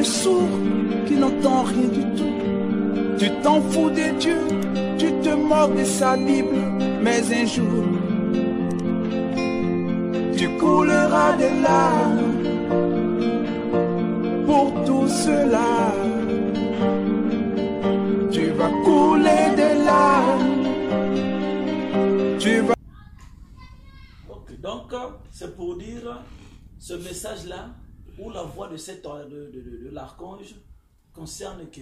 sourd qui n'entend rien du tout. Tu t'en fous de Dieu, tu te moques de sa Bible, mais un jour, tu couleras des larmes pour tout cela. Tu vas couler des larmes. Tu vas... Ok, donc c'est pour dire ce message-là où la voix de l'archange concerne que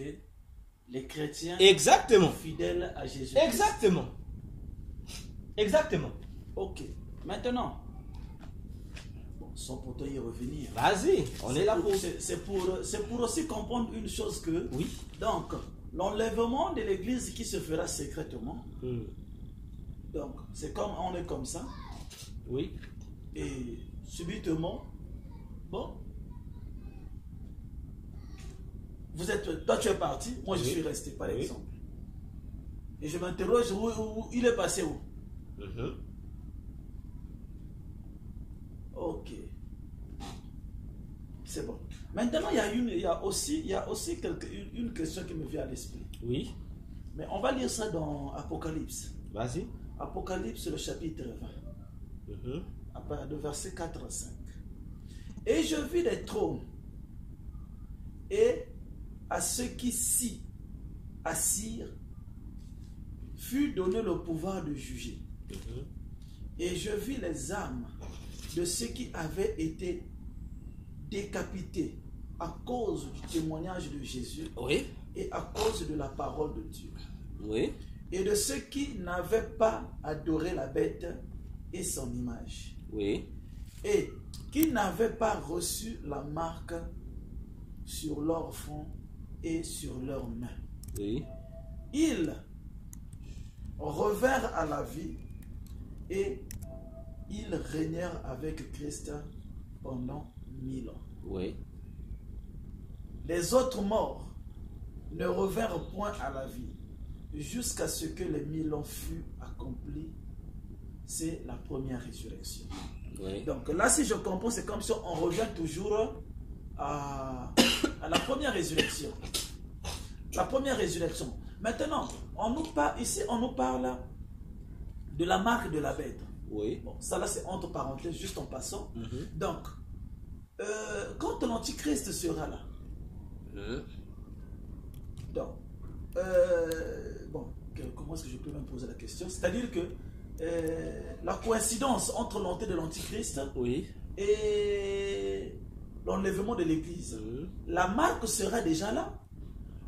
les chrétiens Exactement. fidèles à Jésus. Exactement. Exactement. Ok, maintenant, sans pourtant y revenir. Vas-y, on est là pour... C'est pour aussi comprendre une chose que... Oui. Donc, l'enlèvement de l'église qui se fera secrètement. Donc, c'est comme on est comme ça. Oui. Et subitement, bon, toi tu es parti, moi je suis resté par exemple. Et je m'interroge où il est passé où? Ok. C'est bon. Maintenant, il y a aussi une question qui me vient à l'esprit. Oui. Mais on va lire ça dans Apocalypse. Vas-y. Apocalypse, le chapitre 20. De verset 4 à 5. Et je vis des trônes, et à ceux qui s'y assirent fut donné le pouvoir de juger. Et je vis les âmes de ceux qui avaient été décapités à cause du témoignage de Jésus et à cause de la parole de Dieu. Et de ceux qui n'avaient pas adoré la bête et son image. Et qui n'avaient pas reçu la marque sur leur front et sur leurs mains. Ils revinrent à la vie et ils régnèrent avec Christ pendant 1000 ans. Les autres morts ne revinrent point à la vie jusqu'à ce que les 1000 ans furent accomplis. C'est la première résurrection. Donc là, si je comprends, c'est comme si on revient toujours à la première résurrection. La première résurrection. Maintenant, ici, on nous parle de la marque de la bête. Bon, ça là, c'est entre parenthèses, juste en passant. Donc, quand l'Antichrist sera là, donc, bon, comment est-ce que je peux même poser la question? C'est-à-dire que la coïncidence entre l'entrée de l'Antichrist et l'enlèvement de l'Église, la marque sera déjà là?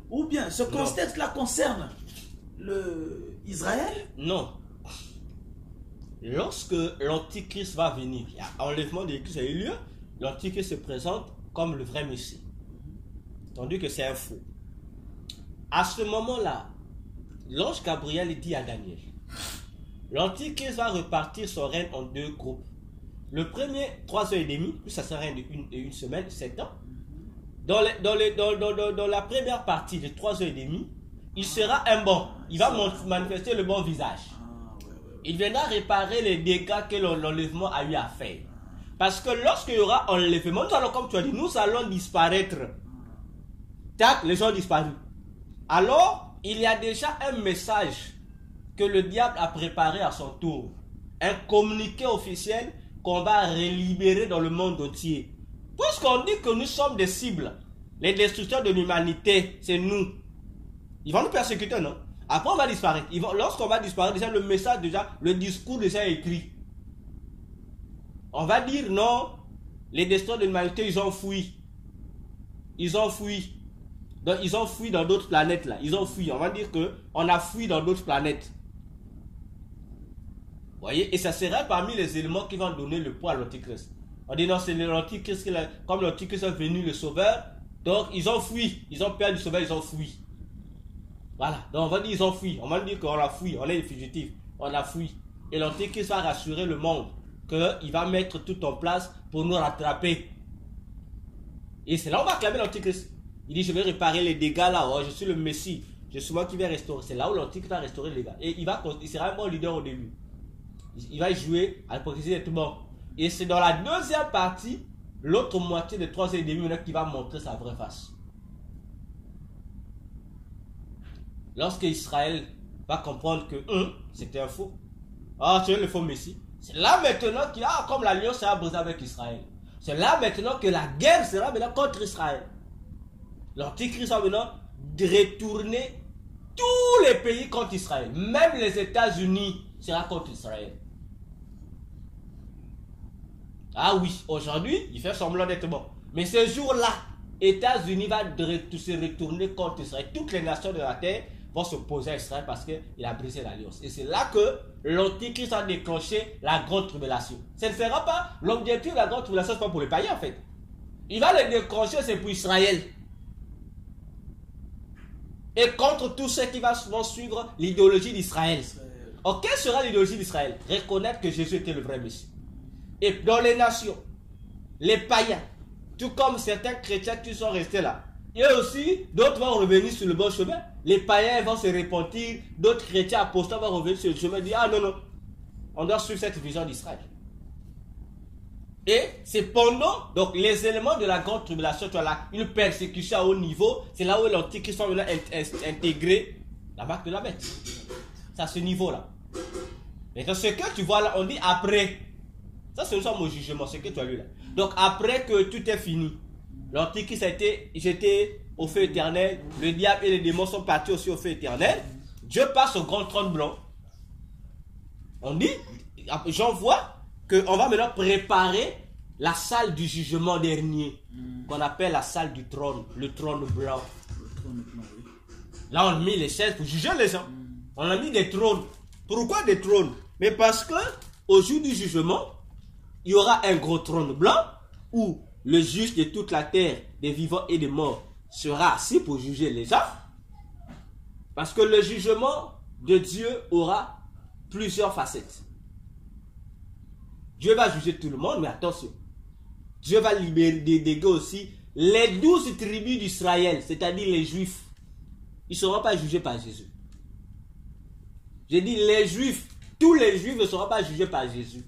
Ou bien ce contexte-là concerne Israël? Non. Lorsque l'Antichrist va venir, il y a enlèvement de l'Église a eu lieu, l'Antichrist se présente comme le vrai Messie. Tandis que c'est un faux. À ce moment-là, l'ange Gabriel dit à Daniel, l'Antichrist va repartir son règne en 2 groupes. Le premier, 3h30, puis ça sera une semaine, 7 ans. Dans la première partie de 3h30, il sera un bon. Il va manifester le bon visage. Il viendra réparer les dégâts que l'enlèvement a eu à faire. Parce que lorsqu'il y aura enlèvement, nous allons, comme tu as dit, nous allons disparaître. Tac, les gens ont disparu. Alors, il y a déjà un message que le diable a préparé à son tour. Un communiqué officiel qu'on va relibérer dans le monde entier. Puisqu'on dit que nous sommes des cibles, les destructeurs de l'humanité, c'est nous. Ils vont nous persécuter, non? Après, on va disparaître. Lorsqu'on va disparaître, déjà le message, le discours déjà écrit. On va dire non, les destructeurs de l'humanité, ils ont fui. Ils ont fui. Donc, ils ont fui dans d'autres planètes là. Ils ont fui. On va dire qu'on a fui dans d'autres planètes. Vous voyez? Et ça sera parmi les éléments qui vont donner le poids à l'Antichrist. On dit non, c'est l'Antichrist, comme l'Antichrist est venu le sauveur. Donc, ils ont fui. Ils ont peur du sauveur, ils ont fui. Voilà. Donc, on va dire ils ont fui. On va dire qu'on a fui. On est des fugitifs. On a fui. Et l'Antichrist va rassurer le monde qu'il va mettre tout en place pour nous rattraper. Et c'est là où on va acclamer l'Antichrist. Il dit, je vais réparer les dégâts là. Oh, je suis le Messie. Je suis moi qui vais restaurer. C'est là où l'Antichrist va restaurer les dégâts. Et il sera un bon leader au début. Il va jouer à l'hypocrisie de tout le monde. Et c'est dans la deuxième partie, l'autre moitié de 3h30 qui va montrer sa vraie face. lorsque Israël va comprendre que c'était un faux. Ah, tu es le faux Messie. C'est là maintenant qu'il a, comme l'alliance sera brisée avec Israël. C'est là maintenant que la guerre sera maintenant contre Israël. L'Antichrist va maintenant retourner tous les pays contre Israël. Même les États-Unis sera contre Israël. Ah oui, aujourd'hui, il fait semblant d'être bon. Mais ce jour-là, États-Unis va se retourner contre Israël. Toutes les nations de la terre vont s'opposer à Israël parce qu'il a brisé l'alliance. Et c'est là que l'Antichrist a déclenché la grande tribulation. Ce ne sera pas l'objectif de la grande tribulation, c'est pas pour les païens en fait. Il va le déclencher, c'est pour Israël. Et contre tous ceux qui vont suivre l'idéologie d'Israël. Alors, quelle sera l'idéologie d'Israël? Reconnaître que Jésus était le vrai Messie. Et dans les nations, les païens, tout comme certains chrétiens qui sont restés là, et aussi, d'autres vont revenir sur le bon chemin. Les païens vont se repentir, d'autres chrétiens apostles vont revenir sur le chemin et dire, ah non, non, on doit suivre cette vision d'Israël. Et c'est pendant donc, les éléments de la grande tribulation, tu as là une persécution à haut niveau, c'est là où l'Antichrist va intégrer la marque de la bête. C'est à ce niveau-là. Mais dans ce que tu vois là, on dit après. Ça, c'est mon jugement, ce que tu as lu là. Donc après que tout est fini, l'Antichrist a été jeté au feu éternel, le diable et les démons sont partis aussi au feu éternel, Dieu passe au grand trône blanc. On dit, j'en vois qu'on va maintenant préparer la salle du jugement dernier, qu'on appelle la salle du trône, le trône blanc. Là, on a mis les chaises pour juger les gens. On a mis des trônes. Pourquoi des trônes? Mais parce que au jour du jugement, il y aura un gros trône blanc où le juge de toute la terre, des vivants et des morts, sera assis pour juger les gens. Parce que le jugement de Dieu aura plusieurs facettes. Dieu va juger tout le monde, mais attention. Dieu va libérer aussi les 12 tribus d'Israël, c'est-à-dire les Juifs. Ils ne seront pas jugés par Jésus. J'ai dit les Juifs. Tous les Juifs ne seront pas jugés par Jésus.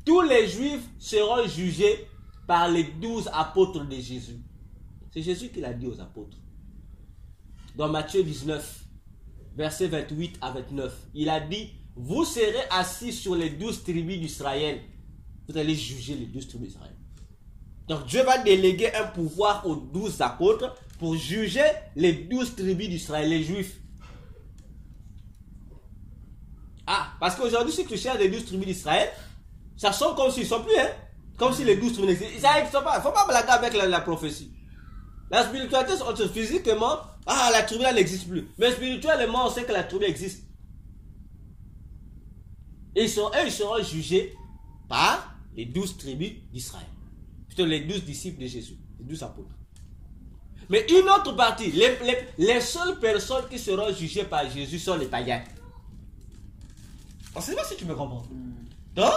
Tous les Juifs seront jugés par les 12 apôtres de Jésus. C'est Jésus qui l'a dit aux apôtres. Dans Matthieu 19, versets 28 à 29, il a dit, vous serez assis sur les 12 tribus d'Israël. Vous allez juger les 12 tribus d'Israël. Donc Dieu va déléguer un pouvoir aux 12 apôtres pour juger les 12 tribus d'Israël, les Juifs. Ah, parce qu'aujourd'hui, si tu cherches les 12 tribus d'Israël, ça sonne comme s'ils ne sont plus, hein? Comme si les 12 tribus n'existent. Il ne faut pas blaguer avec la prophétie. La spiritualité, physiquement, la tribu n'existe plus. Mais spirituellement, on sait que la tribu existe. Et ils seront jugés par les 12 tribus d'Israël. Plutôt les 12 disciples de Jésus, les 12 apôtres. Mais une autre partie, les seules personnes qui seront jugées par Jésus sont les païens. On ne sait pas si tu me comprends. Donc,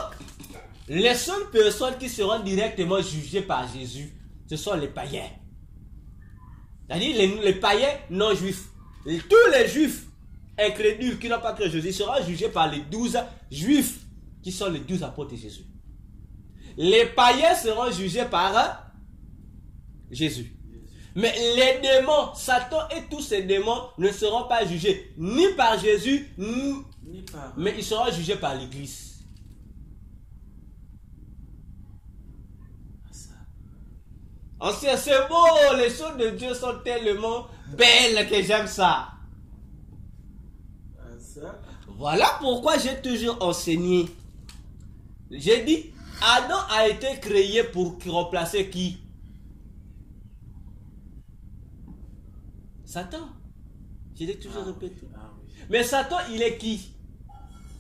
les seules personnes qui seront directement jugées par Jésus, ce sont les païens. C'est-à-dire les païens non juifs. Tous les juifs incrédules qui n'ont pas cru Jésus seront jugés par les 12 juifs qui sont les 12 apôtres de Jésus. Les païens seront jugés par Jésus. Mais les démons, Satan et tous ces démons ne seront pas jugés ni par Jésus, mais ils seront jugés par l'Église. C'est beau, les choses de Dieu sont tellement belles que j'aime ça. Voilà pourquoi j'ai toujours enseigné. J'ai dit, Adam a été créé pour remplacer qui? Satan. Je l'ai toujours répété. Mais Satan, il est qui?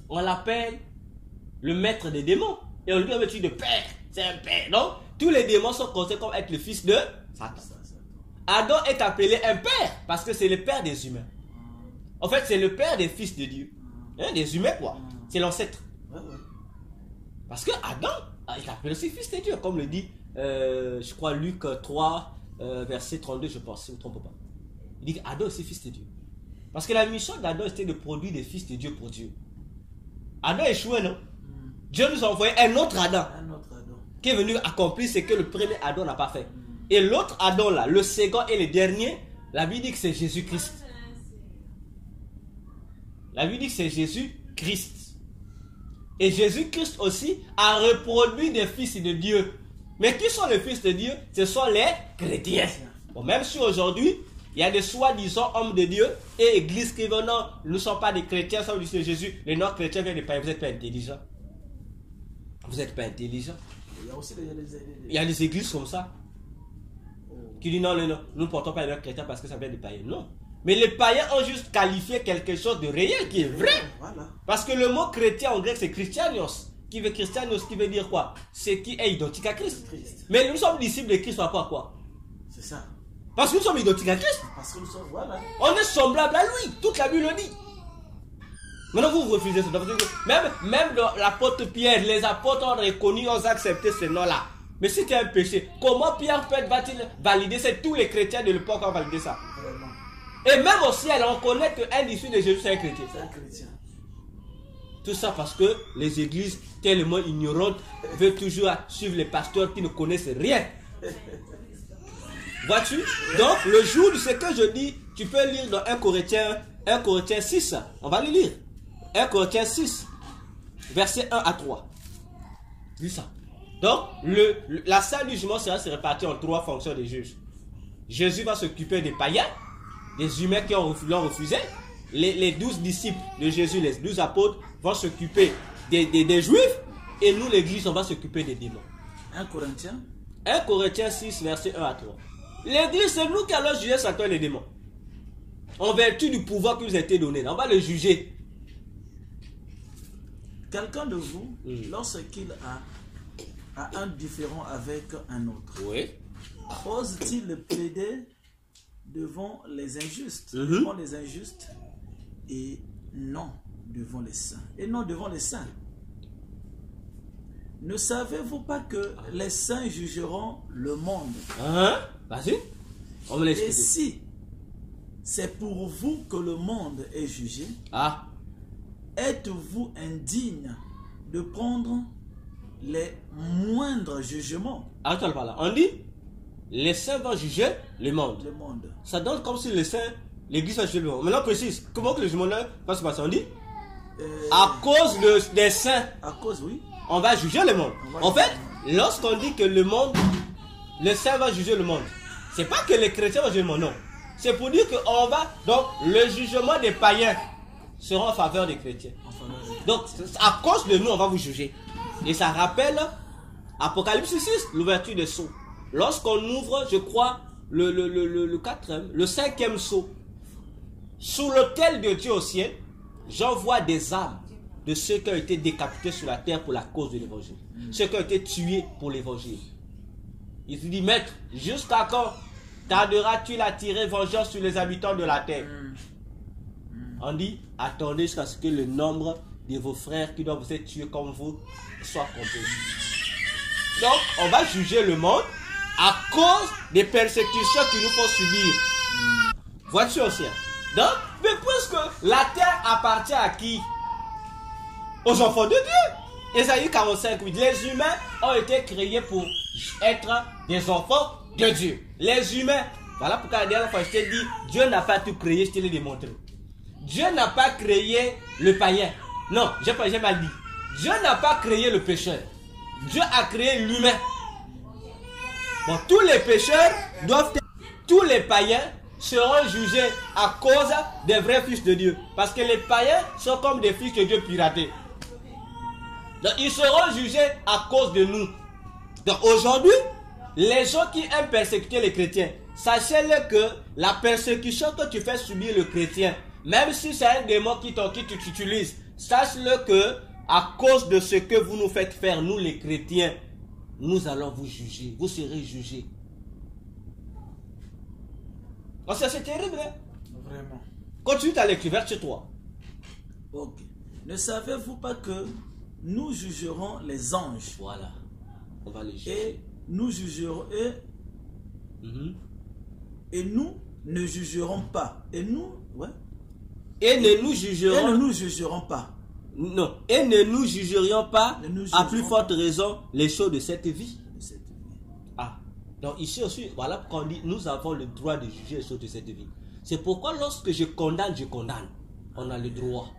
On l'appelle le maître des démons. Et on lui a dit de père. C'est un père, non? Tous les démons sont considérés comme être le fils de Satan. Adam est appelé un père parce que c'est le père des humains. En fait, c'est le père des fils de Dieu. Hein, des humains, quoi. C'est l'ancêtre. Parce que Adam est appelé aussi fils de Dieu, comme le dit, je crois, Luc 3, verset 32, je pense, si je ne me trompe pas. Il dit qu'Adam est aussi fils de Dieu. Parce que la mission d'Adam, c'était de produire des fils de Dieu pour Dieu. Adam échoué, non? Dieu nous a envoyé un autre Adam. Qui est venu accomplir ce que le premier Adam n'a pas fait. Et l'autre Adam là, le second et le dernier, la Bible dit que c'est Jésus-Christ. La Bible dit que c'est Jésus-Christ. Et Jésus-Christ aussi a reproduit des fils de Dieu. Mais qui sont les fils de Dieu? Ce sont les chrétiens. Bon, même si aujourd'hui, il y a des soi-disant hommes de Dieu et églises qui vont, non, nous ne sommes pas des chrétiens, nous sommes des fils de Jésus. Les non-chrétiens viennent des païens. Vous n'êtes pas intelligents. Vous n'êtes pas intelligents. Il y a aussi Il y a des églises comme ça qui disent non, nous ne portons pas les chrétiens parce que ça vient des païens. Non. Mais les païens ont juste qualifié quelque chose de réel qui est vrai. Voilà. Parce que le mot chrétien en grec c'est christianos. Qui veut dire quoi? C'est qui est identique à Christ. Mais nous sommes disciples de Christ par rapport à quoi? C'est ça. Parce que nous sommes identiques à Christ. Parce que nous sommes, voilà. On est semblable à lui. Toute la Bible le dit. Maintenant vous refusez ça. Même l'apôtre Pierre, les apôtres ont reconnu, ont accepté ce nom-là. Mais si c'est un péché, comment Pierre va-t-il valider? C'est tous les chrétiens de l'époque qui ont validé ça. Vraiment. Et même au ciel, on connaît qu'un disciple de Jésus c'est un chrétien. C'est un chrétien. Tout ça parce que les églises tellement ignorantes veulent toujours suivre les pasteurs qui ne connaissent rien. Vois-tu? Donc le jour de ce que je dis, tu peux lire dans 1 Corinthiens 6. On va le lire. 1 Corinthiens 6, versets 1 à 3. Lis ça. Donc, la salle du jugement sera se répartie en 3 fonctions des juges. Jésus va s'occuper des païens, des humains qui l'ont refusé. Les 12 disciples de Jésus, les 12 apôtres, vont s'occuper des juifs. Et nous, l'église, on va s'occuper des démons. 1 Corinthiens 6, versets 1 à 3. L'église, c'est nous qui allons juger Satan et les démons. En vertu du pouvoir qui nous a été donné. On va le juger. Quelqu'un de vous, lorsqu'il a un différend avec un autre, oui, ose-t-il plaider devant les injustes, devant les injustes et non devant les saints, et non devant les saints? Ne savez-vous pas que les saints jugeront le monde? Vas-y, on me l'explique. Et si c'est pour vous que le monde est jugé, êtes-vous indigne de prendre les moindres jugements? Attends, par là. On dit, les saints vont juger le monde. Le monde. Ça donne comme si les saints, l'église va juger le monde. Maintenant, précise, comment que le jugement va se passer? On dit, à cause des saints, à cause, oui, on va juger le monde. En fait, lorsqu'on dit que le monde, les saints vont juger le monde, c'est pas que les chrétiens vont juger le monde, non. C'est pour dire qu'on va, donc, le jugement des païens sera en faveur des chrétiens. Donc, à cause de nous, on va vous juger. Et ça rappelle Apocalypse 6, l'ouverture des sceaux. Lorsqu'on ouvre, je crois, le 5e sceau, sous l'autel de Dieu au ciel, j'envoie des âmes de ceux qui ont été décapités sur la terre pour la cause de l'évangile. Ceux qui ont été tués pour l'évangile. Il se dit, maître, jusqu'à quand tarderas-tu à tirer vengeance sur les habitants de la terre? On dit, attendez jusqu'à ce que le nombre de vos frères qui doivent vous être tués comme vous soit compté. Donc, on va juger le monde à cause des persécutions qu'ils nous font subir. Vois-tu aussi? Donc, mais puisque la terre appartient à qui? Aux enfants de Dieu. Ésaïe 45, oui. Les humains ont été créés pour être des enfants de Dieu. Les humains. Voilà pourquoi la dernière fois je t'ai dit, Dieu n'a pas tout créé, je te l'ai démontré. Dieu n'a pas créé le païen. Non, j'ai mal dit. Dieu n'a pas créé le pécheur. Dieu a créé l'humain. Bon, tous les pécheurs doivent être, tous les païens seront jugés à cause des vrais fils de Dieu. Parce que les païens sont comme des fils de Dieu piratés. Donc, ils seront jugés à cause de nous. Donc, aujourd'hui, les gens qui aiment persécuter les chrétiens, sachez-le que la persécution que tu fais subir le chrétien, même si c'est un démon qui t'utilise, sache-le que à cause de ce que vous nous faites faire, nous les chrétiens, nous allons vous juger. Vous serez jugés. Oh, c'est terrible, hein? Vraiment. Continue ta lecture, verset 3. Ok. Ne savez-vous pas que nous jugerons les anges? Voilà. On va les juger. Et nous jugerons... Et nous ne jugerons pas. Et nous... Ouais. Et ne nous jugerons... Et ne nous jugerons pas. Non. Et ne nous jugerions pas, à plus forte raison, les choses de cette vie. Ah. Donc ici aussi, voilà pourquoi on dit, nous avons le droit de juger les choses de cette vie. C'est pourquoi lorsque je condamne, on a le droit.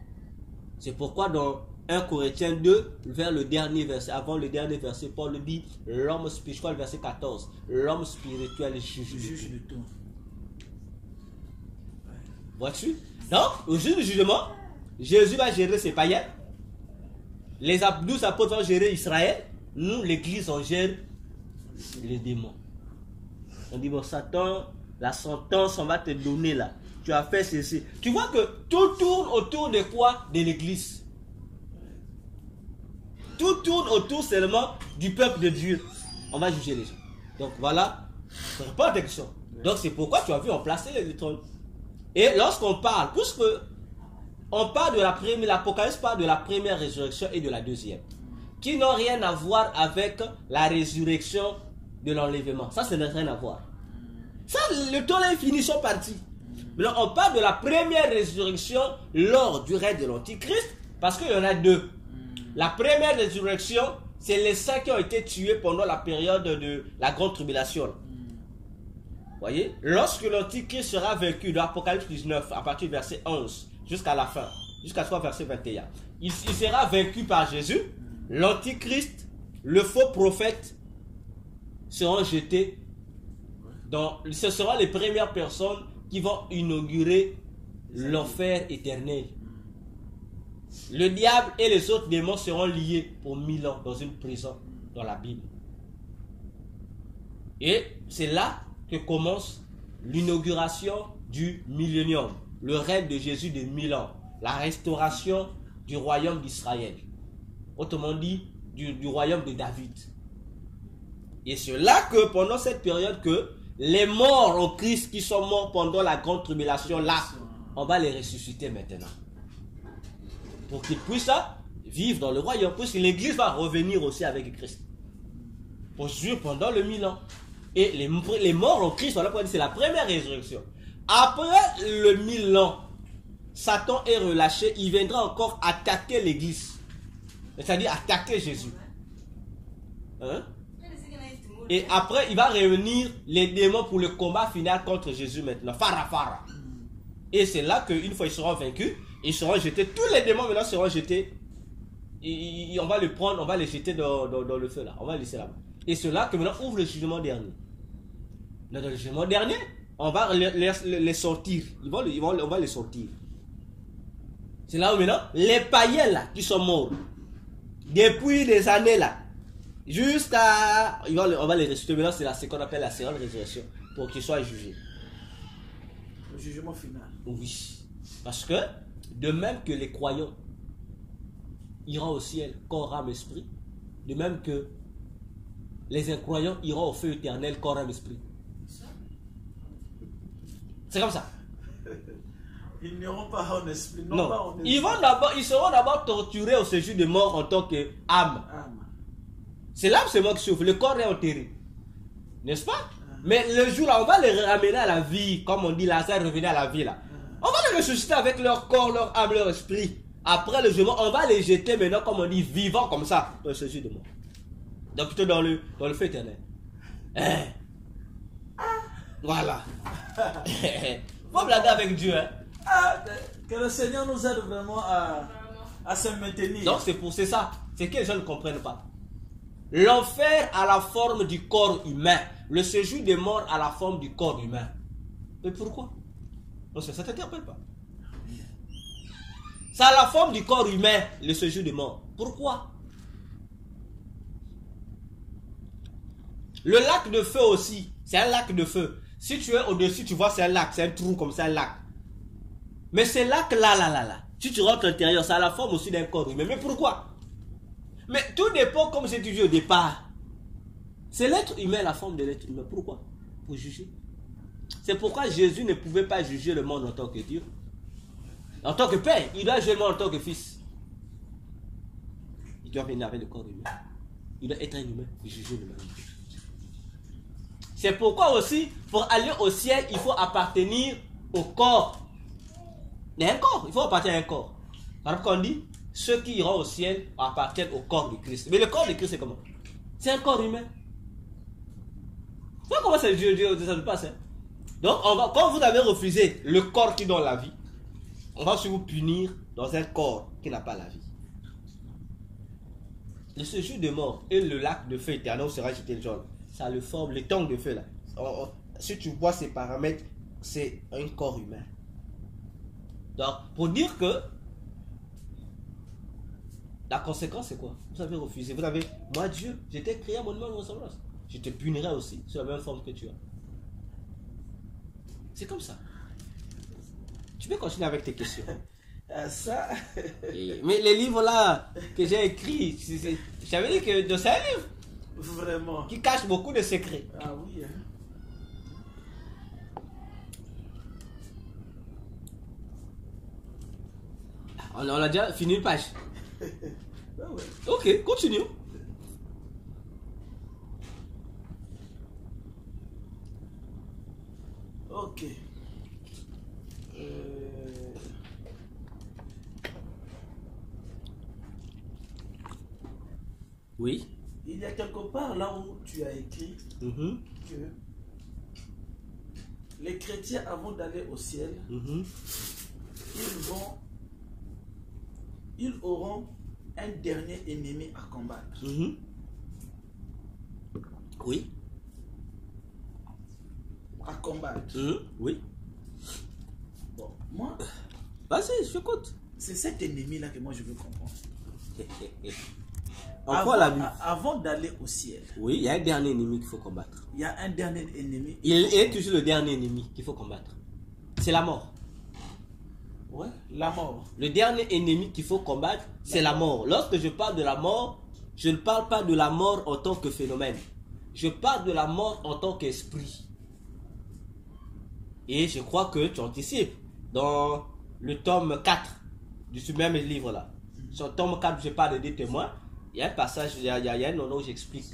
C'est pourquoi dans 1 Corinthiens 2, vers le dernier verset, avant le dernier verset, Paul dit, l'homme spirituel, verset 14, l'homme spirituel juge de tout. Vois-tu? Donc, au jour du jugement, Jésus va gérer ses païens. Les 12 apôtres vont gérer Israël. Nous, l'église, on gère les démons. On dit, bon, Satan, la sentence, on va te donner là. Tu as fait ceci. Tu vois que tout tourne autour de quoi? De l'église. Tout tourne autour seulement du peuple de Dieu. On va juger les gens. Donc voilà, pas de question. Donc c'est pourquoi tu as vu en placer les trônes. Et lorsqu'on parle, puisque on parle de la première, l'Apocalypse parle de la première résurrection et de la deuxième, qui n'ont rien à voir avec la résurrection de l'enlèvement. Ça n'a rien à voir. Ça, le temps est fini, ils sont partis. Maintenant, on parle de la première résurrection lors du règne de l'Antichrist, parce qu'il y en a deux. La première résurrection, c'est les saints qui ont été tués pendant la période de la grande tribulation. Voyez, lorsque l'Antichrist sera vaincu, dans Apocalypse 19, à partir du verset 11, jusqu'à la fin, jusqu'à soit verset 21, il sera vaincu par Jésus. L'Antichrist, le faux prophète, seront jetés dans... Ce seront les premières personnes qui vont inaugurer l'enfer éternel. Le diable et les autres démons seront liés pour 1000 ans dans une prison dans la Bible. Et c'est là que commence l'inauguration du millénium, le règne de Jésus de 1000 ans, la restauration du royaume d'Israël, autrement dit du royaume de David. Et c'est là que pendant cette période que les morts en Christ qui sont morts pendant la grande tribulation, là, on va les ressusciter maintenant. Pour qu'ils puissent vivre dans le royaume, puisque l'église va revenir aussi avec Christ. Pour vivre pendant le 1000 ans. Et les morts en Christ, voilà pourquoi c'est la première résurrection. Après le 1000 ans, Satan est relâché, il viendra encore attaquer l'église. C'est-à-dire attaquer Jésus. Hein? Et après, il va réunir les démons pour le combat final contre Jésus maintenant. Farah. Et c'est là qu'une fois ils seront vaincus, ils seront jetés. Tous les démons maintenant seront jetés. On va les prendre, on va les jeter dans le feu là. On va les laisser là-bas. Et c'est là que maintenant ouvre le jugement dernier. Dans le jugement dernier, on va les sortir. On va les sortir. C'est là où maintenant, les païens là, qui sont morts, depuis des années là, jusqu'à... On va les ressusciter. Maintenant, c'est ce qu'on appelle la seconde résurrection, pour qu'ils soient jugés. Le jugement final. Oui. Parce que, de même que les croyants iront au ciel, corps, âme, esprit, de même que les incroyants iront au feu éternel, corps, âme, esprit. C'est comme ça. Ils n'iront pas en esprit. Non. Pas en esprit. Ils seront d'abord torturés au séjour de mort en tant qu'âme. C'est l'âme seulement qui souffre. Le corps est enterré. N'est-ce pas? Mais le jour là, on va les ramener à la vie. Comme on dit, Lazare revenait à la vie là. On va les ressusciter avec leur corps, leur âme, leur esprit. Après le jugement, on va les jeter maintenant, comme on dit, vivants comme ça, dans le séjour de mort. Donc plutôt dans le feu éternel. Voilà. Faut blaguer avec Dieu. Hein? Que le Seigneur nous aide vraiment à se maintenir. Donc c'est ça. C'est que les gens ne comprennent pas. L'enfer a la forme du corps humain. Le séjour des morts a la forme du corps humain. Mais pourquoi? Ça ne t'interpelle pas. Ça a la forme du corps humain, le séjour des morts. Pourquoi? Le lac de feu aussi, c'est un lac de feu. Si tu es au-dessus, tu vois, c'est un lac, c'est un trou comme ça, un lac. Mais ce lac-là, si tu rentres à l'intérieur, ça a la forme aussi d'un corps humain. Mais pourquoi? Mais tout dépend, comme j'ai dit au départ. C'est l'être humain, la forme de l'être humain. Pourquoi? Pour juger. C'est pourquoi Jésus ne pouvait pas juger le monde en tant que Dieu. En tant que Père, il doit juger le monde en tant que Fils. Il doit venir avec le corps humain. Il doit être un humain et juger le monde. C'est pourquoi aussi, pour aller au ciel, il faut appartenir au corps. Il y a un corps, il faut appartenir à un corps. Alors qu'on dit, ceux qui iront au ciel appartiennent au corps de Christ. Mais le corps de Christ, c'est comment? C'est un corps humain. Vous voyez comment c'est Dieu ça se passe, hein? Donc, quand vous avez refusé le corps qui donne la vie, on va aussi vous punir dans un corps qui n'a pas la vie. Le séjour de mort et le lac de feu éternel sera jeté le jaune. Ça le forme, le tongue de feu là. Si tu vois ces paramètres, c'est un corps humain. Donc, pour dire que la conséquence c'est quoi? Vous avez refusé. Vous avez, moi Dieu, je t'ai créé à mon image et ressemblance. Je te punirai aussi sur la même forme que tu as. C'est comme ça. Tu peux continuer avec tes questions. Ça. Mais les livres là que j'ai écrits, j'avais dit que c'est un livre Vraiment. qui cache beaucoup de secrets. Ah oui. Hein. On a déjà fini une page. Ah ouais. Ok, continue. Ok. Oui. Il y a quelque part là où tu as écrit que les chrétiens, avant d'aller au ciel, ils auront un dernier ennemi à combattre. Oui. À combattre. Oui. Bon, moi, Vas-y, je t'écoute. c'est cet ennemi-là que moi je veux comprendre. Avant d'aller au ciel, Oui, il y a un dernier ennemi qu'il faut combattre. il y a un dernier ennemi. Il est toujours le dernier ennemi qu'il faut combattre. C'est la mort. Ouais, la mort. Le dernier ennemi qu'il faut combattre, c'est la mort. Lorsque je parle de la mort, je ne parle pas de la mort en tant que phénomène. Je parle de la mort en tant qu'esprit. Et je crois que tu anticipes. Dans le tome 4 de ce même livre-là, sur le tome 4, je parle des témoins. Il y a un passage, il y a un endroit où j'explique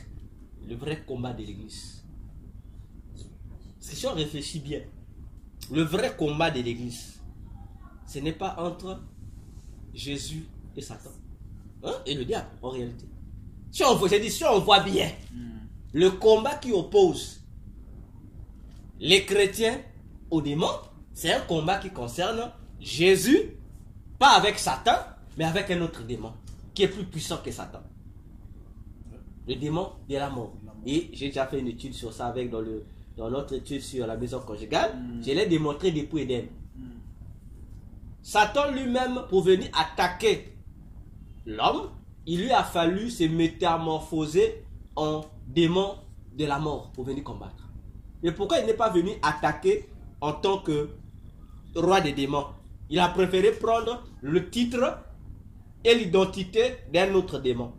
le vrai combat de l'église. Si on réfléchit bien, le vrai combat de l'église, ce n'est pas entre Jésus et Satan. Hein? Et le diable, en réalité. Si on voit bien, le combat qui oppose les chrétiens aux démons, c'est un combat qui concerne Jésus, pas avec Satan, mais avec un autre démon, qui est plus puissant que Satan. Le démon de la mort. Et j'ai déjà fait une étude sur ça avec dans notre étude sur la maison conjugale. Je l'ai démontré depuis Éden. Satan lui-même, pour venir attaquer l'homme, il lui a fallu se métamorphoser en démon de la mort pour venir combattre. Mais pourquoi il n'est pas venu attaquer en tant que roi des démons? Il a préféré prendre le titre et l'identité d'un autre démon.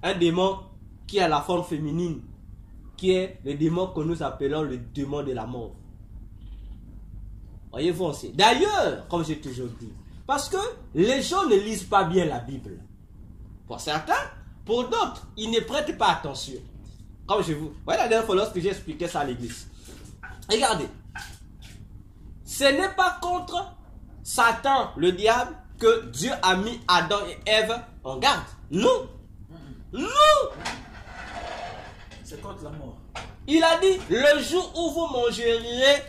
Un démon qui a la forme féminine, qui est le démon que nous appelons le démon de la mort. Voyez-vous aussi. D'ailleurs, comme j'ai toujours dit, parce que les gens ne lisent pas bien la Bible. Pour certains, pour d'autres, ils ne prêtent pas attention. Comme je vous... Voyez la dernière fois lorsque j'ai expliqué ça à l'église. Regardez. Ce n'est pas contre Satan, le diable, que Dieu a mis Adam et Ève en garde. Non. Non. C'est contre la mort. Il a dit, le jour où vous mangerez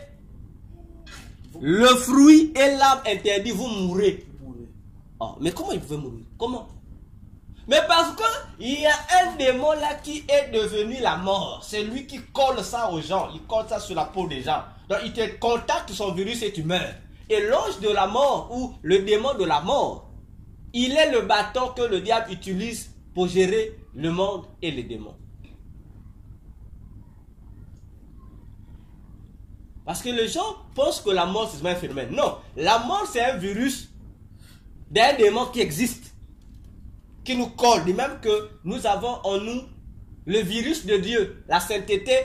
le fruit et l'arbre interdit, vous mourrez. Oh, mais comment il pouvait mourir? Comment? Mais parce qu'il y a un démon là qui est devenu la mort. C'est lui qui colle ça aux gens. Il colle ça sur la peau des gens. Donc il te contacte son virus et tu meurs. Et l'ange de la mort ou le démon de la mort, il est le bâton que le diable utilise pour gérer le monde et les démons. Parce que les gens pensent que la mort c'est un phénomène. Non, la mort c'est un virus d'un démon qui existe, qui nous colle, de même que nous avons en nous le virus de Dieu, la sainteté.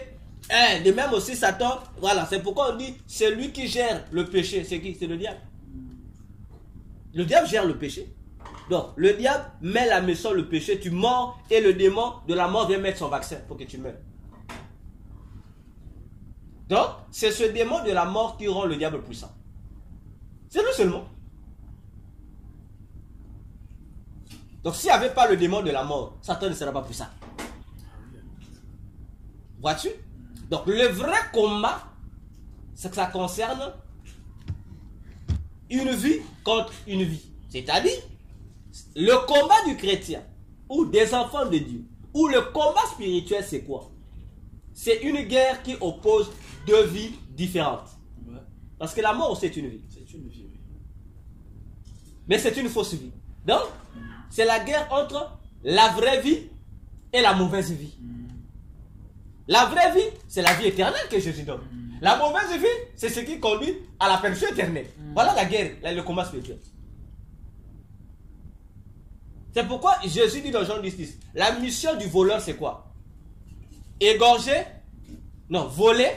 De même aussi Satan, voilà, c'est pourquoi on dit c'est lui qui gère le péché. C'est qui? C'est le diable. Le diable gère le péché. Donc, le diable met la main sur le péché, tu mords, et le démon de la mort vient mettre son vaccin pour que tu meurs. Donc, c'est ce démon de la mort qui rend le diable puissant. C'est lui seulement. Donc, s'il n'y avait pas le démon de la mort, Satan ne serait pas puissant. Vois-tu? Donc, le vrai combat, c'est que ça concerne une vie contre une vie. C'est-à-dire, le combat du chrétien ou des enfants de Dieu ou le combat spirituel, c'est quoi? C'est une guerre qui oppose deux vies différentes. Ouais. Parce que la mort, c'est une vie. C'est une vie, oui. Mais c'est une fausse vie. Donc, c'est la guerre entre la vraie vie et la mauvaise vie. La vraie vie, c'est la vie éternelle que Jésus donne. La mauvaise vie, c'est ce qui conduit à la perdition éternelle. Voilà la guerre, le combat spirituel. C'est pourquoi Jésus dit dans Jean 10, la mission du voleur, c'est quoi? Égorger, non, voler,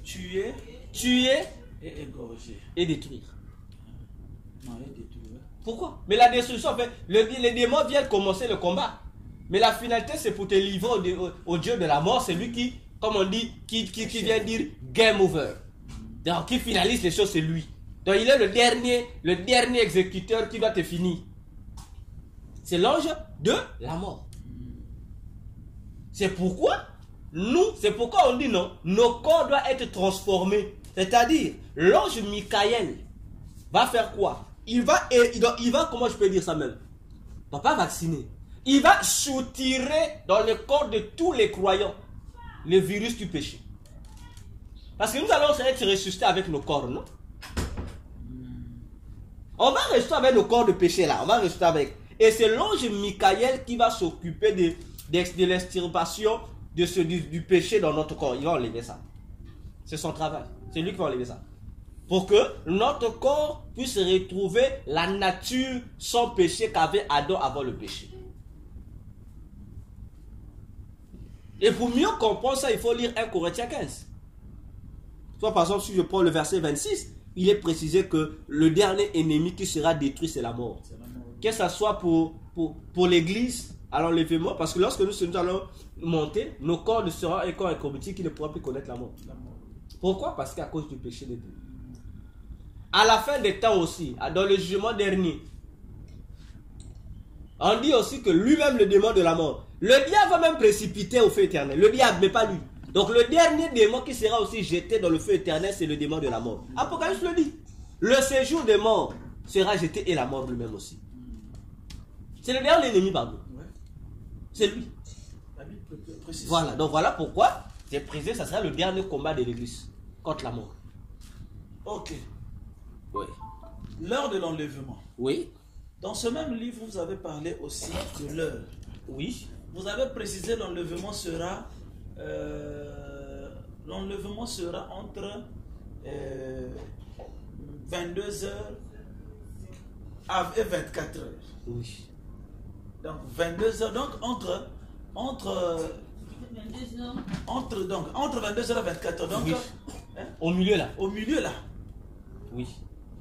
Tuer et égorger. et détruire. Non, et détruire. Pourquoi? Mais la destruction, en fait, les démons viennent commencer le combat. Mais la finalité, c'est pour te livrer au Dieu de la mort. C'est lui qui, comme on dit, qui vient dire game over. Donc, qui finalise les choses, c'est lui. Donc, il est le dernier exécuteur qui va te finir. C'est l'ange de la mort. C'est pourquoi on dit non, nos corps doivent être transformés. C'est-à-dire, l'ange Michael va faire quoi? Il va, comment je peux dire ça même? Il ne va pas vacciner. Il va soutirer dans le corps de tous les croyants le virus du péché. Parce que nous allons être ressuscités avec nos corps, non? On va ressusciter avec nos corps de péché là. On va ressusciter avec. Et c'est l'ange Michael qui va s'occuper de l'extirpation du péché dans notre corps. Il va enlever ça. C'est son travail. C'est lui qui va enlever ça. Pour que notre corps puisse retrouver la nature sans péché qu'avait Adam avant le péché. Et pour mieux comprendre ça, il faut lire 1 Corinthiens 15. Toi, par exemple, si je prends le verset 26, il est précisé que le dernier ennemi qui sera détruit, c'est la mort. Que ce soit pour l'église à l'enlèvement, parce que lorsque nous allons monter, nos corps seront un corps incorruptible qui ne pourra plus connaître la mort. Pourquoi? Parce qu'à cause du péché de Dieu. À la fin des temps aussi, dans le jugement dernier, on dit aussi que lui-même, le démon de la mort, le diable va même précipiter au feu éternel. Le diable, mais pas lui. Donc le dernier démon qui sera aussi jeté dans le feu éternel, c'est le démon de la mort. Apocalypse le dit. Le séjour des morts sera jeté et la mort lui-même aussi. C'est le dernier ennemi, pardon. Ouais. C'est lui. La Bible précise. Voilà, donc voilà pourquoi c'est précisé, ça sera le dernier combat de l'église contre la mort. Ok. Oui. L'heure de l'enlèvement. Oui. Dans ce même livre, vous avez parlé aussi de l'heure. Oui. Vous avez précisé l'enlèvement sera entre 22h et 24h. Oui. Donc 22h, donc entre 22h et 24h. Donc Oui. hein, Au milieu là. au milieu là. Oui.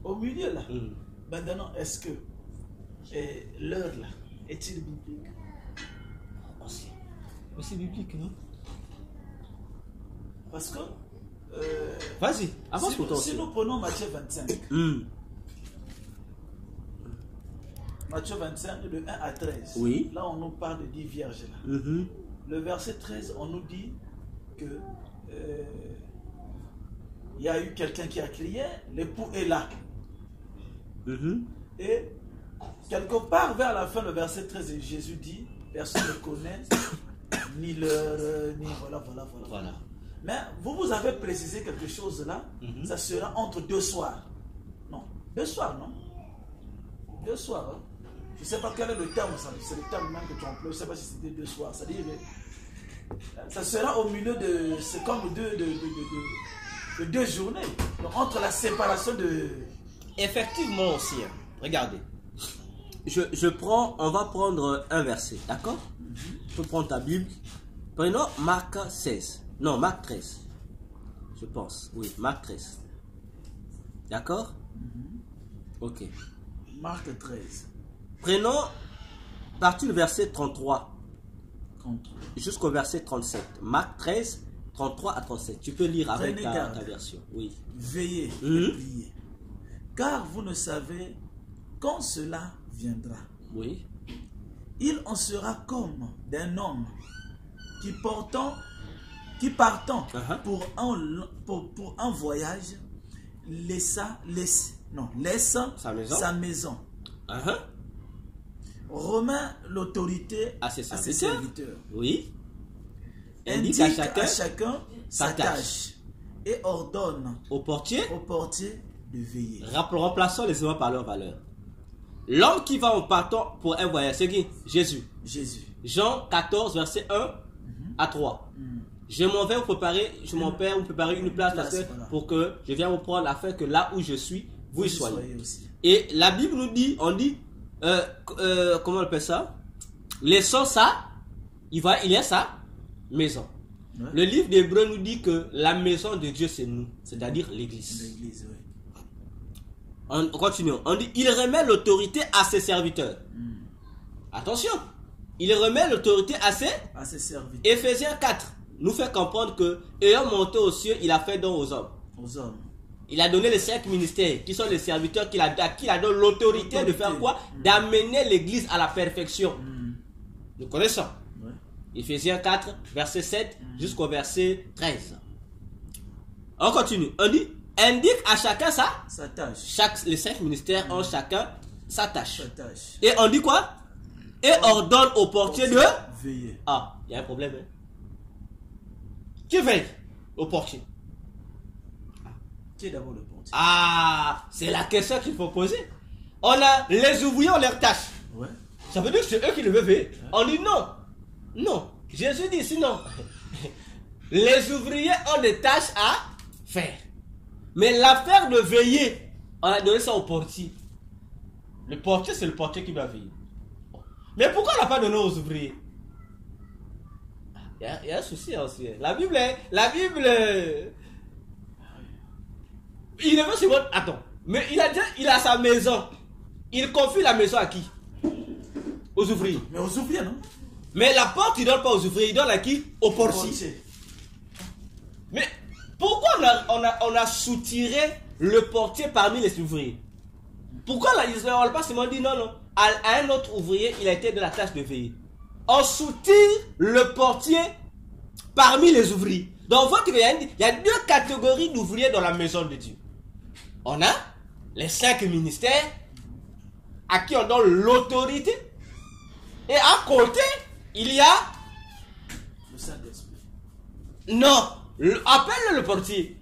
Au milieu là. Mm. Maintenant, est-ce que l'heure là est-il biblique? Mais c'est biblique, non? Parce que Vas-y, avance pour toi. si nous prenons Matthieu 25, Matthieu 25 de 1 à 13, Oui. là on nous parle de 10 vierges là. Le verset 13, on nous dit que il y a eu quelqu'un qui a crié, l'époux est là. Et quelque part vers la fin, le verset 13, Jésus dit, personne ne connaît ni l'heure, ni voilà. Mais vous avez précisé quelque chose là, ça sera entre 2 soirs. Non, 2 soirs, non? 2 soirs. Hein? Je ne sais pas quel est le terme, c'est le terme même que tu emploies, je ne sais pas si c'était 2 soirs. C'est-à-dire, ça sera au milieu de, c'est comme de 2 journées. Donc, entre la séparation de... Effectivement aussi, hein. Regardez. On va prendre un verset, d'accord? Tu prends ta Bible. Prenons Marc 16. Non, Marc 13. Je pense. Oui, Marc 13. D'accord? Ok. Marc 13. Prenons partir du verset 33 Contre. jusqu'au verset 37. Marc 13, 33 à 37. Tu peux lire avec Prenez ta garde. version. Oui. Veillez et priez. Car vous ne savez quand cela viendra. Oui. Il en sera comme d'un homme qui partant pour un voyage laissa Non, laisse sa maison. Remet l'autorité à ses serviteurs. serviteurs. Oui. Indique à chacun sa tâche. Et ordonne au portier de veiller. Remplaçons les éléments par leur valeur. L'homme qui va en partant pour un voyage, c'est qui? Jésus. Jean 14, verset 1 à 3. Je m'en vais vous préparer, vous préparer une place pour que je vienne vous prendre afin que là où je suis, vous y soyez. Et la Bible nous dit, comment on appelle ça? Laissons ça, il est sa maison. Ouais. Le livre d'Hébreux nous dit que la maison de Dieu c'est nous, c'est-à-dire l'église. Oui. On continue. On dit, il remet l'autorité à ses serviteurs. Attention, il remet l'autorité à ses serviteurs. Éphésiens 4 nous fait comprendre que, ayant monté aux cieux, il a fait don aux hommes. Il a donné les 5 ministères qui sont les serviteurs qui a donné l'autorité de faire quoi? D'amener l'église à la perfection. Nous connaissons. Ouais. Éphésiens 4, verset 7 jusqu'au verset 13. On continue. On dit, indique à chacun sa tâche. Les 5 ministères ont chacun sa tâche. Et on dit quoi? Et ordonne au portier de veiller. Ah, il y a un problème. Hein? Qui veille au portier? Qui est d'abord le portier? Ah, c'est la question qu'il faut poser. On a les ouvriers ont leurs tâches. Ouais. Ça veut dire que c'est eux qui devaient veiller. Ouais. On dit non. Non. Jésus dit sinon. Les ouvriers ont des tâches à faire. Mais l'affaire de veiller, on a donné ça au portier. Le portier, c'est le portier qui va veiller. Mais pourquoi on n'a pas donné aux ouvriers? Il y a un souci aussi. La Bible. Il ne veut se voir. Attends. Mais il a sa maison. Il confie la maison à qui? Aux ouvriers. Mais aux ouvriers, non? Mais la porte, il ne donne pas aux ouvriers. Il donne à qui? Au portier. Mais pourquoi on a soutiré le portier parmi les ouvriers? Pourquoi là, on n'a pas seulement dit non. À un autre ouvrier, il a été de la tâche de veiller. On soutire le portier parmi les ouvriers. Donc, il y a 2 catégories d'ouvriers dans la maison de Dieu. On a les 5 ministères à qui on donne l'autorité. Et à côté, il y a le Saint-Esprit. Non, appelle le portier.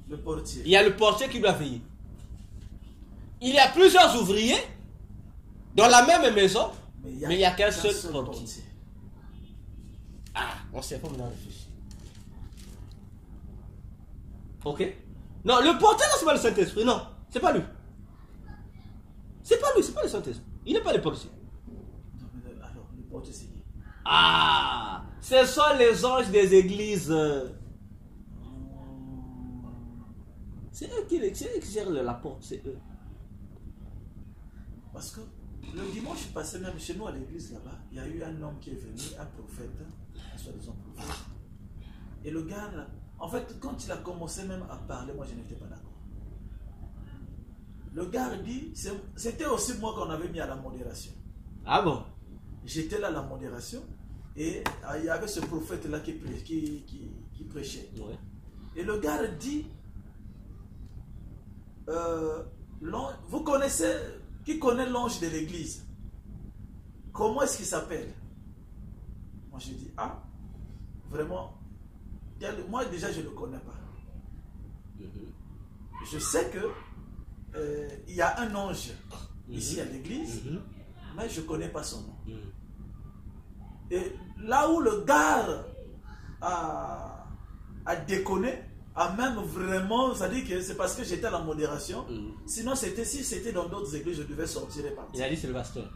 Le portier. Il y a le portier qui doit veiller. Il y a plusieurs ouvriers dans la même maison, mais il n'y a qu'un seul portier. Ah, on sait pas maintenant réfléchir. Ok? Non, le portier, non, c'est pas le Saint-Esprit, non, c'est pas lui. C'est pas lui, c'est pas le Saint-Esprit. Il n'est pas le portier. Non, mais alors, le portier, c'est qui? Ah, ce sont les anges des églises. C'est eux qui gèrent la porte, c'est eux. Parce que le dimanche, je passais même chez nous à l'église là-bas. Il y a eu un homme qui est venu, un prophète, un soi-disant prophète. Et le gars, là, en fait, quand il a commencé même à parler, moi je n'étais pas d'accord. Le gars dit, c'était aussi moi qu'on avait mis à la modération. Ah bon? J'étais là à la modération et il y avait ce prophète-là qui prêchait. Ouais. Et le gars dit, vous connaissez, qui connaît l'ange de l'église? Comment est-ce qu'il s'appelle? Moi je dis, ah, vraiment, moi déjà je ne le connais pas. Je sais que il y a un ange ici à l'église, mais je ne connais pas son nom. Et là où le gars a déconné, a même vraiment, ça dit que c'est parce que j'étais à la modération. Sinon, si c'était dans d'autres églises, je devais sortir et partir. Il a dit c'est le pasteur.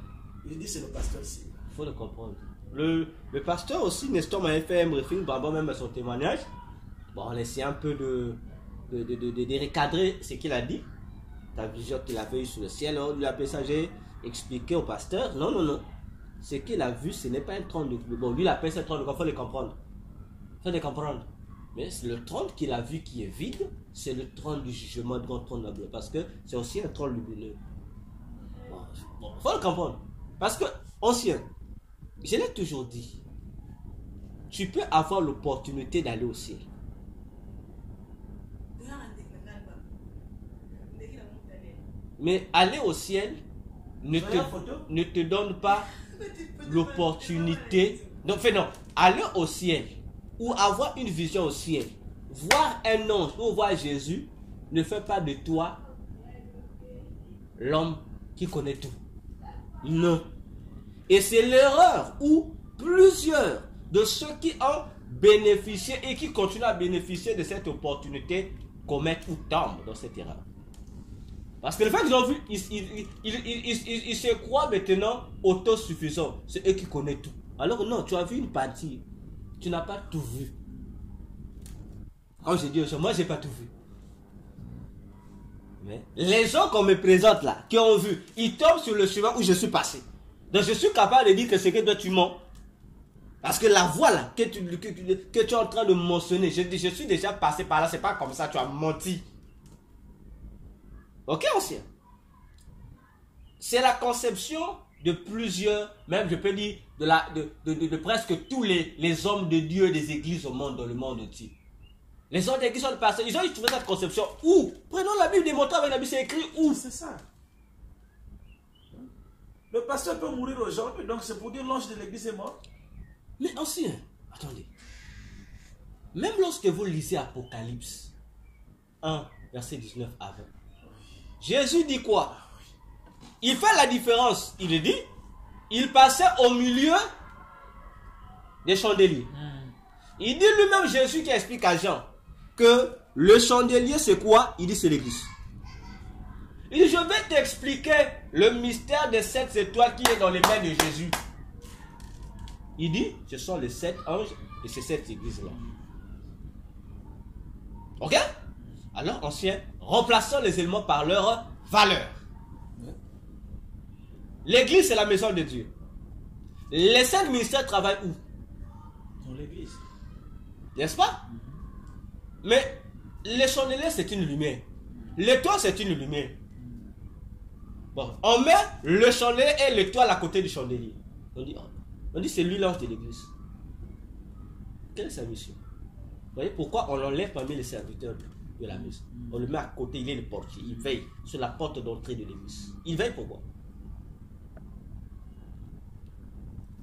Il dit c'est le pasteur aussi. Il faut le comprendre. Le pasteur aussi, Nestor m'avait fait un briefing, même à son témoignage. Bon, on essaie un peu de recadrer ce qu'il a dit. La vision qu'il avait eue sur le ciel, on lui a j'ai expliqué au pasteur. Non. Ce qu'il a vu, ce n'est pas un trône de... Bon, lui, il appelle ça un trône de... Il faut le comprendre. Il faut le comprendre. Mais c'est le trône qu'il a vu qui est vide, c'est le trône du jugement, le grand trône de la gloire. Parce que c'est aussi un trône lumineux. Bon, il faut le comprendre. Parce que, ancien, je l'ai toujours dit, tu peux avoir l'opportunité d'aller au ciel. Mais aller au ciel ne te donne pas l'opportunité. Donc, non, aller au ciel ou avoir une vision au ciel, voir un ange ou voir Jésus, ne fait pas de toi l'homme qui connaît tout. Non. Et c'est l'erreur où plusieurs de ceux qui ont bénéficié et qui continuent à bénéficier de cette opportunité commettent ou tombent dans cette erreur. Parce que le fait qu'ils ont vu, ils se croient maintenant autosuffisants. C'est eux qui connaissent tout. Alors non, tu as vu une partie. Tu n'as pas tout vu. Comme je dis aux gens, moi je n'ai pas tout vu. Mais les gens qu'on me présente là, qui ont vu, ils tombent sur le chemin où je suis passé. Donc je suis capable de dire que c'est que toi tu mens. Parce que la voie là, que tu es en train de mentionner, je suis déjà passé par là, c'est pas comme ça, tu as menti. Ok, ancien? C'est la conception de plusieurs, même je peux dire, de presque tous les hommes de Dieu des églises au monde, dans le monde entier. Les hommes d'église sont passés, ils ont trouvé cette conception où? Prenons la Bible, démontrons avec la Bible, c'est écrit où? C'est ça. Le pasteur peut mourir aujourd'hui, donc c'est pour dire l'ange de l'église est mort. Mais ancien, attendez. Même lorsque vous lisez Apocalypse 1, verset 19 à 20, Jésus dit quoi? Il fait la différence. Il dit, il passait au milieu des chandeliers. Il dit lui-même, Jésus qui explique à Jean, que le chandelier c'est quoi? Il dit c'est l'église. Il dit, je vais t'expliquer le mystère des 7 étoiles qui est dans les mains de Jésus. Il dit, ce sont les 7 anges et ces 7 églises-là. Ok? Alors, ancien, remplaçons les éléments par leur valeur. L'église, c'est la maison de Dieu. Les 5 ministères travaillent où? Dans l'église. N'est-ce pas? Mais le chandelier, c'est une lumière. L'étoile, c'est une lumière. Bon, on met le chandelier et l'étoile à côté du chandelier. On dit c'est lui l'ange de l'église. Quelle est sa mission? Vous voyez pourquoi on l'enlève parmi les serviteurs de la maison? On le met à côté, il est le portier. Il veille sur la porte d'entrée de l'église. Il veille pourquoi?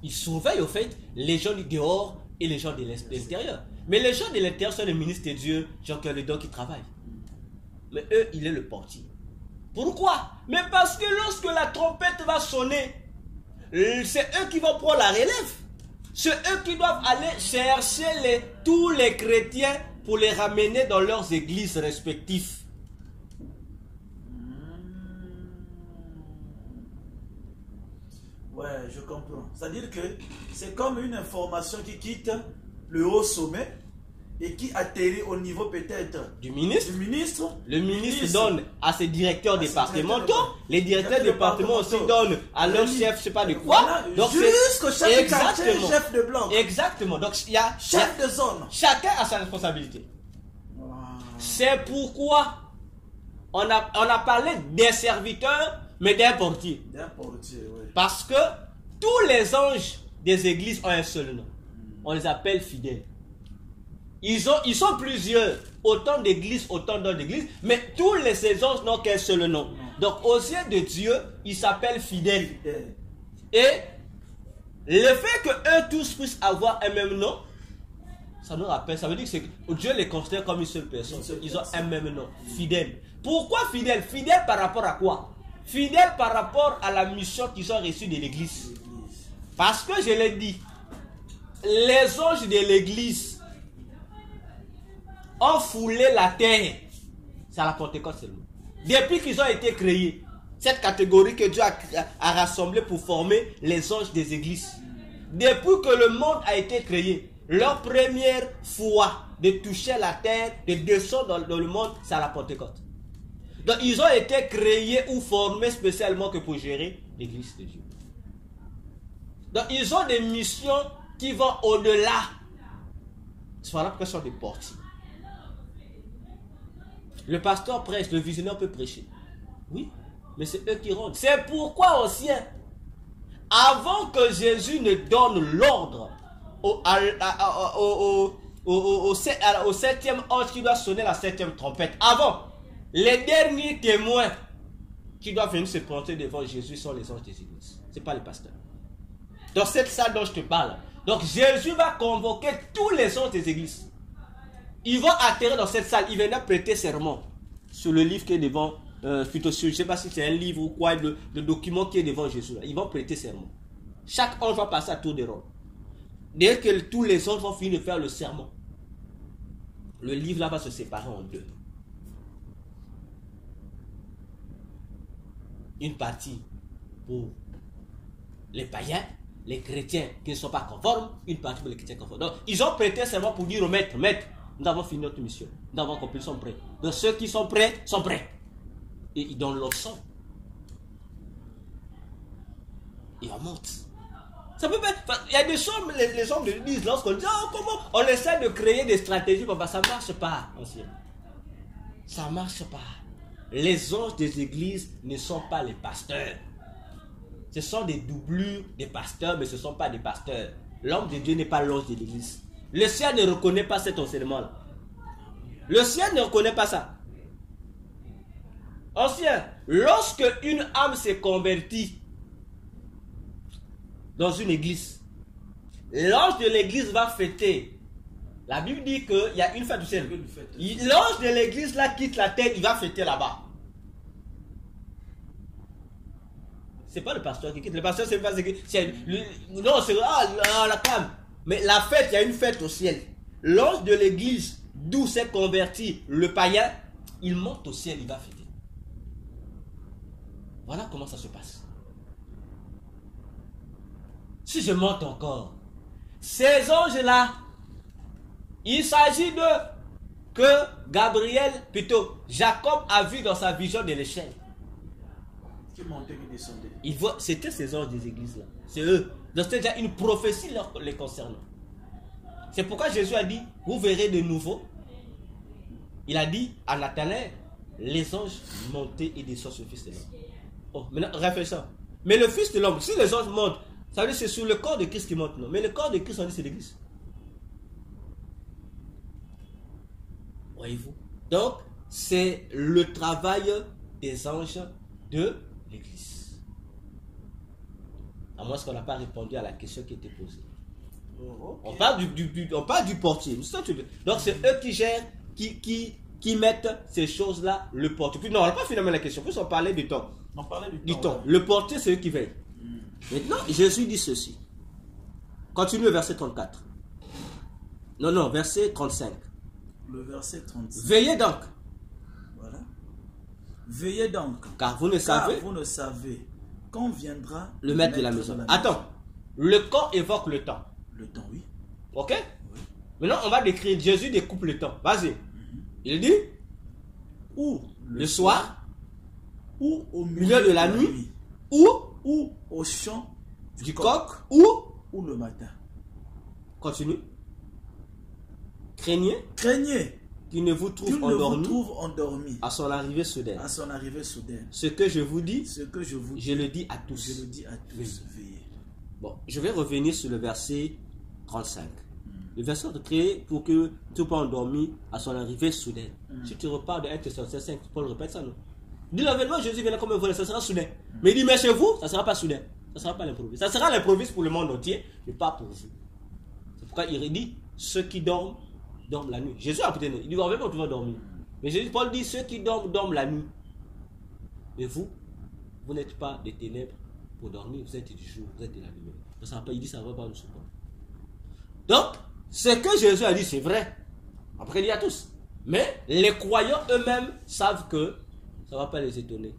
Il surveille au fait les gens du dehors et les gens de l'intérieur. Mais les gens de l'intérieur sont les ministres de Dieu, Jean-Claude Ledon qui travaillent. Mais eux, il est le portier. Pourquoi? Mais parce que lorsque la trompette va sonner, c'est eux qui vont prendre la relève. C'est eux qui doivent aller chercher tous les chrétiens pour les ramener dans leurs églises respectives. Ouais, je comprends. C'est-à-dire que c'est comme une information qui quitte le haut sommet et qui atterrit au niveau peut-être du ministre. Le ministre donne à ses directeurs départementaux. Les directeurs départementaux aussi donnent à leur chef, je sais pas de quoi. Voilà, donc jusqu'au chef de quartier, chef de bloc. Exactement. Donc il y a chef de zone. Chacun a sa responsabilité. Wow. C'est pourquoi on a parlé des serviteurs, mais d'un portier. D'un portier, oui. Parce que tous les anges des églises ont un seul nom. On les appelle fidèles. Ils sont plusieurs, autant d'églises, autant d'autres d'églises, mais tous les anges n'ont qu'un seul nom. Donc aux yeux de Dieu, ils s'appellent fidèles. Et le fait que eux tous puissent avoir un même nom, ça nous rappelle, ça veut dire que Dieu les considère comme une seule personne. Ils ont un même nom, fidèles. Pourquoi fidèles? Fidèles par rapport à quoi? Fidèles par rapport à la mission qu'ils ont reçue de l'église. Parce que je l'ai dit, les anges de l'église ont foulé la terre. C'est à la Pentecôte seulement. Depuis qu'ils ont été créés, cette catégorie que Dieu a rassemblée pour former les anges des églises. Depuis que le monde a été créé, leur première fois de toucher la terre, de descendre dans le monde, c'est à la Pentecôte. Donc ils ont été créés ou formés spécialement que pour gérer l'église de Dieu. Donc ils ont des missions qui vont au-delà. C'est pour la question des portiers. Le pasteur prêche, le visionnaire peut prêcher. Oui, mais c'est eux qui rendent. C'est pourquoi aussi, avant que Jésus ne donne l'ordre au 7e ange qui doit sonner la 7e trompette, avant, les derniers témoins qui doivent venir se présenter devant Jésus sont les anges des églises. Ce n'est pas les pasteurs. Dans cette salle dont je te parle. Donc Jésus va convoquer tous les anges des églises. Ils vont atterrir dans cette salle. Ils viennent prêter serment sur le livre qui est devant, plutôt sur, je ne sais pas si c'est un livre ou quoi, le document qui est devant Jésus. Là. Ils vont prêter serment. Chaque ange va passer à tour de rôle. Dès que tous les anges vont finir de faire le serment, le livre là va se séparer en deux. Une partie pour les païens, les chrétiens qui ne sont pas conformes, une partie pour les chrétiens conformes. Donc, ils ont prêté serment pour dire au maître, maître, nous avons fini notre mission. Nous avons compris, nous sommes prêts. Donc, ceux qui sont prêts, sont prêts. Et ils donnent leur sang. Et on monte. Ça peut pas. Il y a des choses, les hommes disent, lorsqu'on dit, oh, comment on essaie de créer des stratégies, ça ne marche pas, ancien. Ça ne marche pas. Les anges des églises ne sont pas les pasteurs. Ce sont des doublures des pasteurs, mais ce ne sont pas des pasteurs. L'homme de Dieu n'est pas l'ange de l'église. Le ciel ne reconnaît pas cet enseignement-là. Le ciel ne reconnaît pas ça. Ancien, lorsque une âme s'est convertie dans une église, l'ange de l'église va fêter. La Bible dit qu'il y a une fête du ciel. L'ange de l'église là quitte la terre, il va fêter là-bas. C'est pas le pasteur qui quitte. Le pasteur, c'est pas. Non, c'est la calme. Mais la fête, il y a une fête au ciel. L'ange de l'église, d'où s'est converti le païen, il monte au ciel, il va fêter. Voilà comment ça se passe. Si je monte encore, ces anges-là, il s'agit de que Gabriel, plutôt Jacob a vu dans sa vision de l'échelle. Qui montait, qui descendait. C'était ces anges des églises là. C'est eux. Donc c'était déjà une prophétie les concernant. C'est pourquoi Jésus a dit, vous verrez de nouveau. Il a dit à Nathanaël, les anges montaient et descendaient sur le Fils de l'homme. Oh, maintenant réfléchissons. Mais le Fils de l'homme, si les anges montent, ça veut dire que c'est sur le corps de Christ qui monte, non? Mais le corps de Christ, on dit c'est l'église. Voyez-vous? Donc, c'est le travail des anges de l'église. À moins qu'on n'a pas répondu à la question qui était posée. Oh, okay. On parle du portier. Donc, c'est eux qui gèrent, qui mettent ces choses-là, le portier. Puis, non, on n'a pas finalement la question. Puis, on parlait du temps. On parlait du temps. Le portier, c'est eux qui veillent. Maintenant, Jésus dit ceci. Continue le verset 34. Non, verset 35. Le verset 35. Veillez donc. Voilà. Veillez donc. Car vous ne savez quand viendra le maître de la maison. Attends. Le corps évoque le temps. Le temps, oui. Ok? Oui. Maintenant, on va décrire. Jésus découpe le temps. Vas-y. Il dit ou le soir, ou au milieu de la nuit, ou au chant du coq, ou le matin. Continue. Craignez qu'il ne vous trouve endormi à son arrivée soudaine. Ce que je vous dis, je le dis à tous. Veillez. Bon, je vais revenir sur le verset 35. Le verset est créé pour que tu sois endormi à son arrivée soudaine. Si tu repars de 1 Thessaloniciens 5, Paul répète ça, non? Dit l'avènement, Jésus vient comme un volet, ça sera soudain. Mais il dit, mais chez vous, ça ne sera pas soudain. Ça ne sera pas l'improviste. Ça sera l'improviste pour le monde entier, mais pas pour vous. C'est pourquoi il dit, ceux qui dorment la nuit. Jésus a peut-être, il dit, on va dormir. Mais Paul dit, ceux qui dorment la nuit. Mais vous n'êtes pas des ténèbres pour dormir, vous êtes du jour, vous êtes de la lumière. Ça va pas, il dit, ça ne va pas nous supporter. Donc, ce que Jésus a dit, c'est vrai. Après, il dit à tous. Mais les croyants eux-mêmes savent que ça ne va pas les étonner.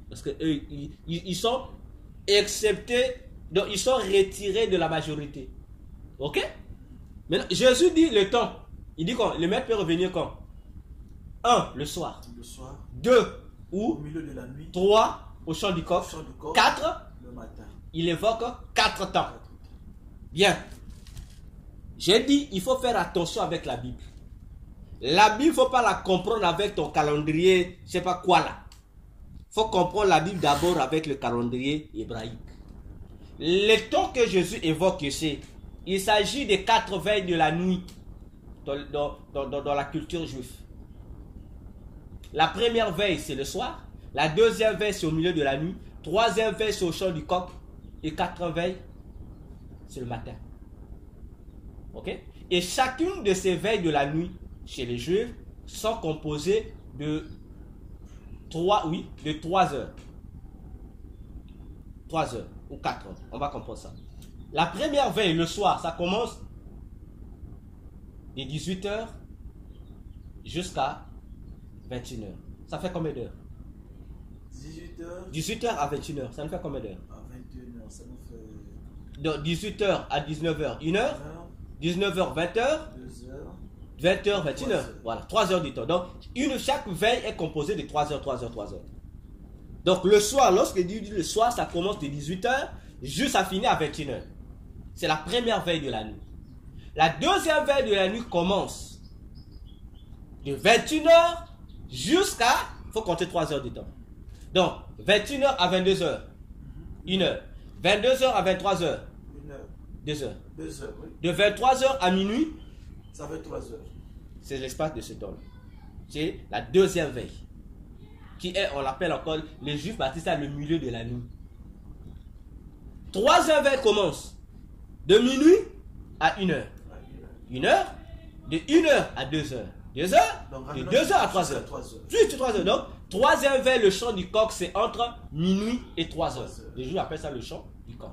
Parce qu'eux, ils sont exceptés, donc ils sont retirés de la majorité. Ok? Maintenant, Jésus dit le temps. Il dit quand? Le maître peut revenir quand? 1, le soir. 2, au milieu de la nuit. 3, au chant du coq. 4, le matin. Il évoque 4 temps. Bien. J'ai dit, il faut faire attention avec la Bible. La Bible, il ne faut pas la comprendre avec ton calendrier, je ne sais pas quoi là. Il faut comprendre la Bible d'abord avec le calendrier hébraïque. Les temps que Jésus évoque ici, il s'agit des 4 veilles de la nuit dans la culture juive. La première veille, c'est le soir. La deuxième veille, c'est au milieu de la nuit. Troisième veille, c'est au chant du coq. Et quatrième veille, c'est le matin. Ok? Et chacune de ces veilles de la nuit, chez les Juifs, sont composées de 3 heures. 3 heures ou 4 heures. On va comprendre ça. La première veille, le soir, ça commence de 18h jusqu'à 21h. Ça fait combien d'heures? 18h 18h à 21h. Ça nous fait combien d'heures? à 21h, ça nous fait De 18h à 19h, 1h. 19h, 20h. 2h. 20h, 21h. Voilà, 3 heures du temps. Donc, chaque veille est composée de 3 heures, 3 heures, 3 heures. Donc, le soir, lorsque dit le soir, ça commence de 18h jusqu'à finir à 21h. C'est la première veille de la nuit. La deuxième veille de la nuit commence de 21h jusqu'à, il faut compter 3 heures du temps. Donc, 21h à 22h, 1h. 22h à 23h, 1h. 2h. 2h, oui. De 23h à minuit, Ça fait 3 heures. c'est l'espace de ce temps. C'est la deuxième veille. Qui est, on l'appelle encore, les Juifs baptisent ça le milieu de la nuit. Troisième veille commence de minuit à 1h. 1h, de 1h à 2h. 2h, de 2h à 3h. Juste 3 heures. Donc, troisième veille, le chant du coq, c'est entre minuit et 3 heures. Les Juifs appellent ça le chant du coq.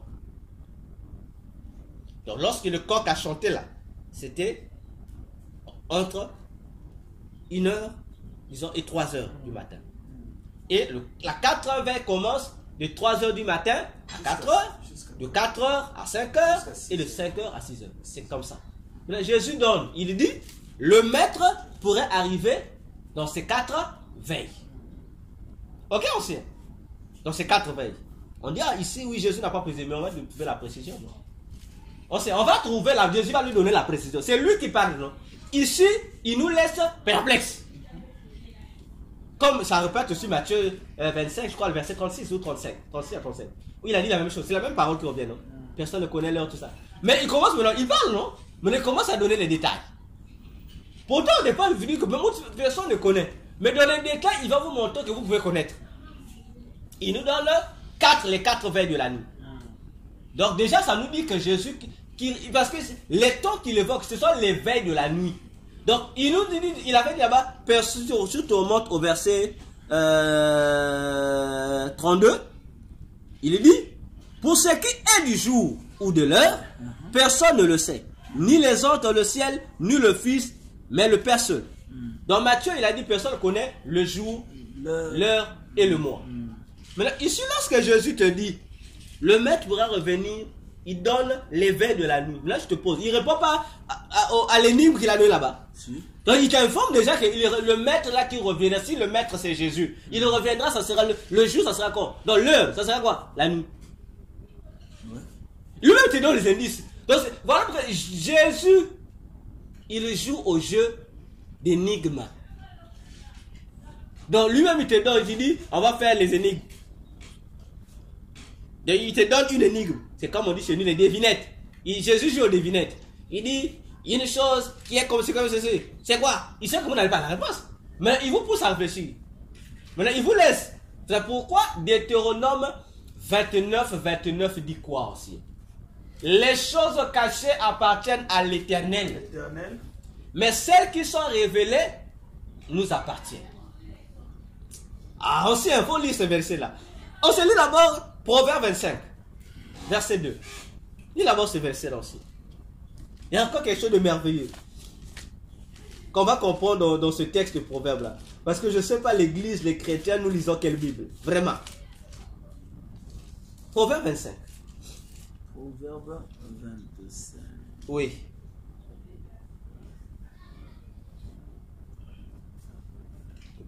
Donc, lorsque le coq a chanté là, c'était entre 1h, disons, et 3 heures du matin. Et la 4h veille commence de 3 heures du matin à 4 heures, de 4 heures à 5 heures et de 5 heures à 6 heures. C'est comme ça. Là, Jésus donne, il dit, le maître pourrait arriver dans ces 4 veilles. Ok, on sait. Dans ces 4 veilles. On dit, ah, ici, oui, Jésus n'a pas précisé, mais on va trouver la précision. On sait, on va trouver la, Jésus va lui donner la précision. C'est lui qui parle, non? Ici, il nous laisse perplexes. Comme ça répète aussi Matthieu 25, je crois, le verset 36 ou 35. 36 à 37. Où il a dit la même chose. C'est la même parole qui revient, non? Personne ne connaît l'heure, tout ça. Mais il commence maintenant, il parle, non? Mais il commence à donner les détails. Pourtant, au départ, il vous dit que personne ne connaît. Mais dans les détails, il va vous montrer que vous pouvez connaître. Il nous donne les 4 veilles de la nuit. Donc déjà, ça nous dit que Jésus, parce que les temps qu'il évoque, ce sont les veilles de la nuit. Donc, il nous dit, il avait dit là-bas, surtout on monte au verset 32, il dit, pour ce qui est du jour ou de l'heure, personne ne le sait. Ni les anges dans le ciel, ni le Fils, mais le Père seul. Dans Matthieu, il a dit, personne ne connaît le jour, l'heure et le mois. Maintenant, ici, lorsque Jésus te dit, le maître pourra revenir, il donne les veilles de la nuit. Là, je te pose, il ne répond pas à l'énigme qu'il a donné là-bas. Si. Donc, il t'informe déjà que le maître là qui reviendra, si le maître c'est Jésus, il reviendra, ça sera le jour, ça sera quoi? Dans l'heure, ça sera quoi? La nuit. Ouais. Lui-même te donne les indices. Donc, voilà pourquoi Jésus, il joue au jeu d'énigmes. Donc, lui-même, il te donne, il dit, on va faire les énigmes. Donc, il te donne une énigme. C'est comme on dit chez nous, les devinettes. Jésus joue aux devinettes. Il dit, il y a une chose qui est comme ceci. C'est quoi? Il sait que vous n'avez pas la réponse. Mais il vous pousse à réfléchir. Maintenant, il vous laisse. C'est pourquoi Deutéronome 29 dit quoi aussi? Les choses cachées appartiennent à l'Éternel. Mais celles qui sont révélées nous appartiennent. Ah, aussi, il faut lire ce verset-là. On se lit d'abord Proverbe 25, verset 2. Lis d'abord ce verset-là aussi. Il y a encore quelque chose de merveilleux qu'on va comprendre dans ce texte de Proverbe-là. Parce que je ne sais pas, l'église, les chrétiens, nous lisons quelle Bible? Vraiment. Proverbe 25. Proverbe 25. Oui.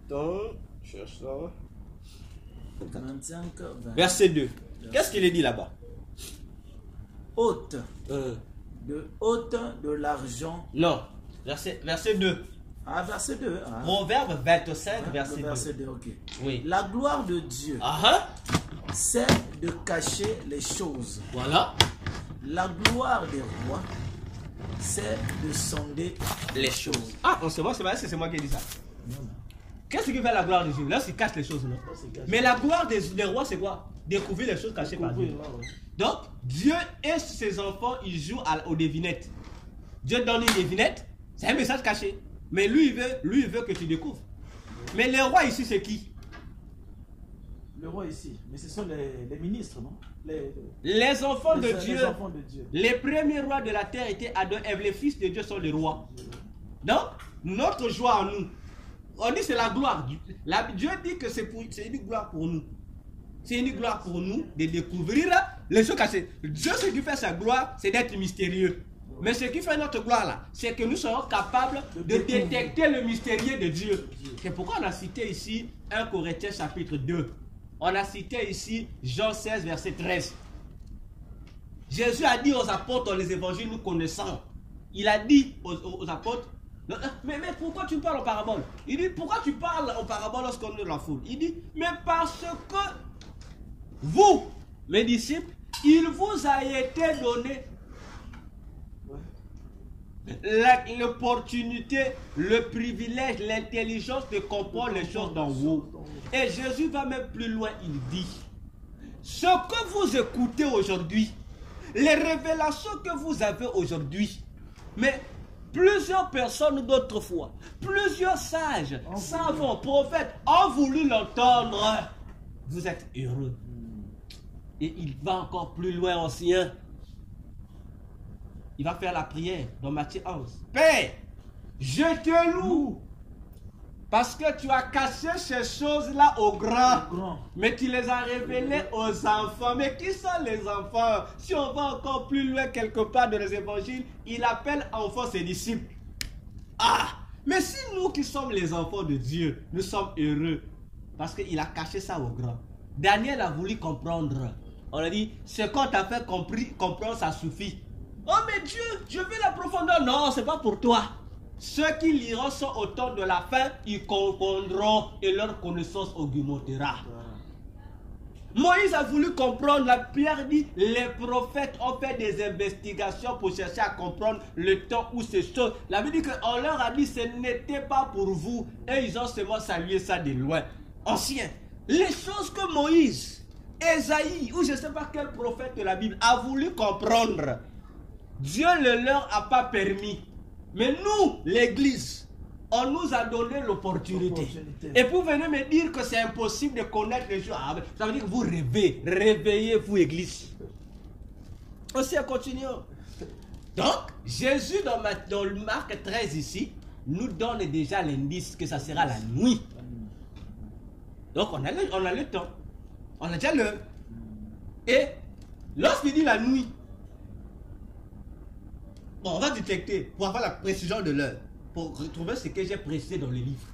Attends, cherche ça. 25, 20. Verset 2. Qu'est-ce qu'il est dit là-bas? Ôte. Ôte de l'argent. Non. Verset 2. Ah, verset 2. Ah. Proverbe 25, verset 2. Verset 2, ok. Oui. La gloire de Dieu, c'est de cacher les choses. Voilà. La gloire des rois, c'est de sonder les choses. Ah, on sait moi, c'est moi qui ai dit ça. Qu'est-ce qui fait la gloire de Dieu? Lorsqu'il cache les choses, non? Mais la gloire des rois, c'est quoi? Découvrir les choses cachées par Dieu. Donc, Dieu et ses enfants, ils jouent aux devinettes. Dieu donne une devinette, c'est un message caché. Mais lui, il veut que tu découvres. Mais les rois ici, c'est qui? Le roi ici, mais ce sont les ministres, non? Les enfants de Dieu. Les enfants de Dieu. Les premiers rois de la terre étaient Adam et Ève. Les fils de Dieu sont les rois. Donc, notre joie en nous, on dit c'est la gloire. Dieu dit que c'est une gloire pour nous. C'est une gloire pour nous de découvrir les choses cachées. Dieu, ce qui fait sa gloire, c'est d'être mystérieux. Mais ce qui fait notre gloire là, c'est que nous serons capables de détecter le mystérieux de Dieu. C'est pourquoi on a cité ici 1 Corinthiens chapitre 2. On a cité ici Jean 16 verset 13. Jésus a dit aux apôtres dans les évangiles, nous connaissons. Il a dit aux apôtres, mais pourquoi tu parles en parabole? Il dit, pourquoi tu parles en parabole lorsqu'on est dans la foule? Il dit, mais parce que vous, mes disciples, il vous a été donné l'opportunité, le privilège, l'intelligence de comprendre les choses d'en haut. Et Jésus va même plus loin, il dit, ce que vous écoutez aujourd'hui, les révélations que vous avez aujourd'hui, mais plusieurs personnes d'autrefois, plusieurs sages, savants, prophètes ont voulu l'entendre. Vous êtes heureux. Et il va encore plus loin ancien. Il va faire la prière dans Matthieu 11. Père, je te loue parce que tu as caché ces choses-là aux grands, mais tu les as révélées aux enfants. Mais qui sont les enfants? Si on va encore plus loin quelque part dans les évangiles, il appelle enfants ses disciples. Ah, mais si nous qui sommes les enfants de Dieu, nous sommes heureux parce qu'il a caché ça aux grands. Daniel a voulu comprendre. On a dit, ce qu'on t'a fait comprendre, ça suffit. Oh mais Dieu, je veux la profondeur. Non, c'est pas pour toi. Ceux qui liront sont au temps de la fin, ils comprendront et leur connaissance augmentera. Moïse a voulu comprendre. La Pierre dit, les prophètes ont fait des investigations pour chercher à comprendre le temps où ces choses. La Bible dit qu'on leur a dit, ce n'était pas pour vous. Et ils ont seulement salué ça de loin. Ancien, les choses que Moïse, Esaïe, ou je ne sais pas quel prophète de la Bible a voulu comprendre, Dieu ne leur a pas permis. Mais nous, l'église, on nous a donné l'opportunité. Et vous venez me dire que c'est impossible de connaître les choses. Ça veut dire que vous rêvez. Réveillez-vous, église. Aussi, continuons. Donc, Jésus, dans Marc 13 ici, nous donne déjà l'indice que ça sera la nuit. Donc, on a le temps. On a déjà l'heure. Et lorsqu'il dit la nuit, bon, on va détecter pour avoir la précision de l'heure, pour retrouver ce que j'ai précisé dans le livre.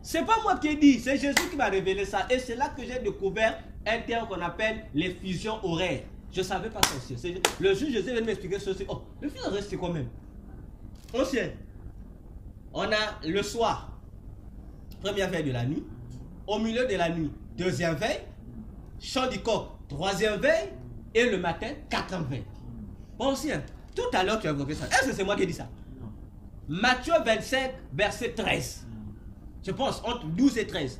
C'est pas moi qui ai dit, c'est Jésus qui m'a révélé ça. Et c'est là que j'ai découvert un terme qu'on appelle les fusions horaires. Je ne savais pas ça aussi. Le jour Jésus vient m'expliquer ceci. Oh, le fusion horaire c'est quoi même? On a le soir, première veille de la nuit, au milieu de la nuit, deuxième veille, chant du coq, troisième veille, et le matin, quatrième veille. Bon, ancien. Tout à l'heure, tu as évoqué ça. Est-ce que c'est moi qui ai dit ça? Non. Matthieu 25, verset 13. Je pense, entre 12 et 13.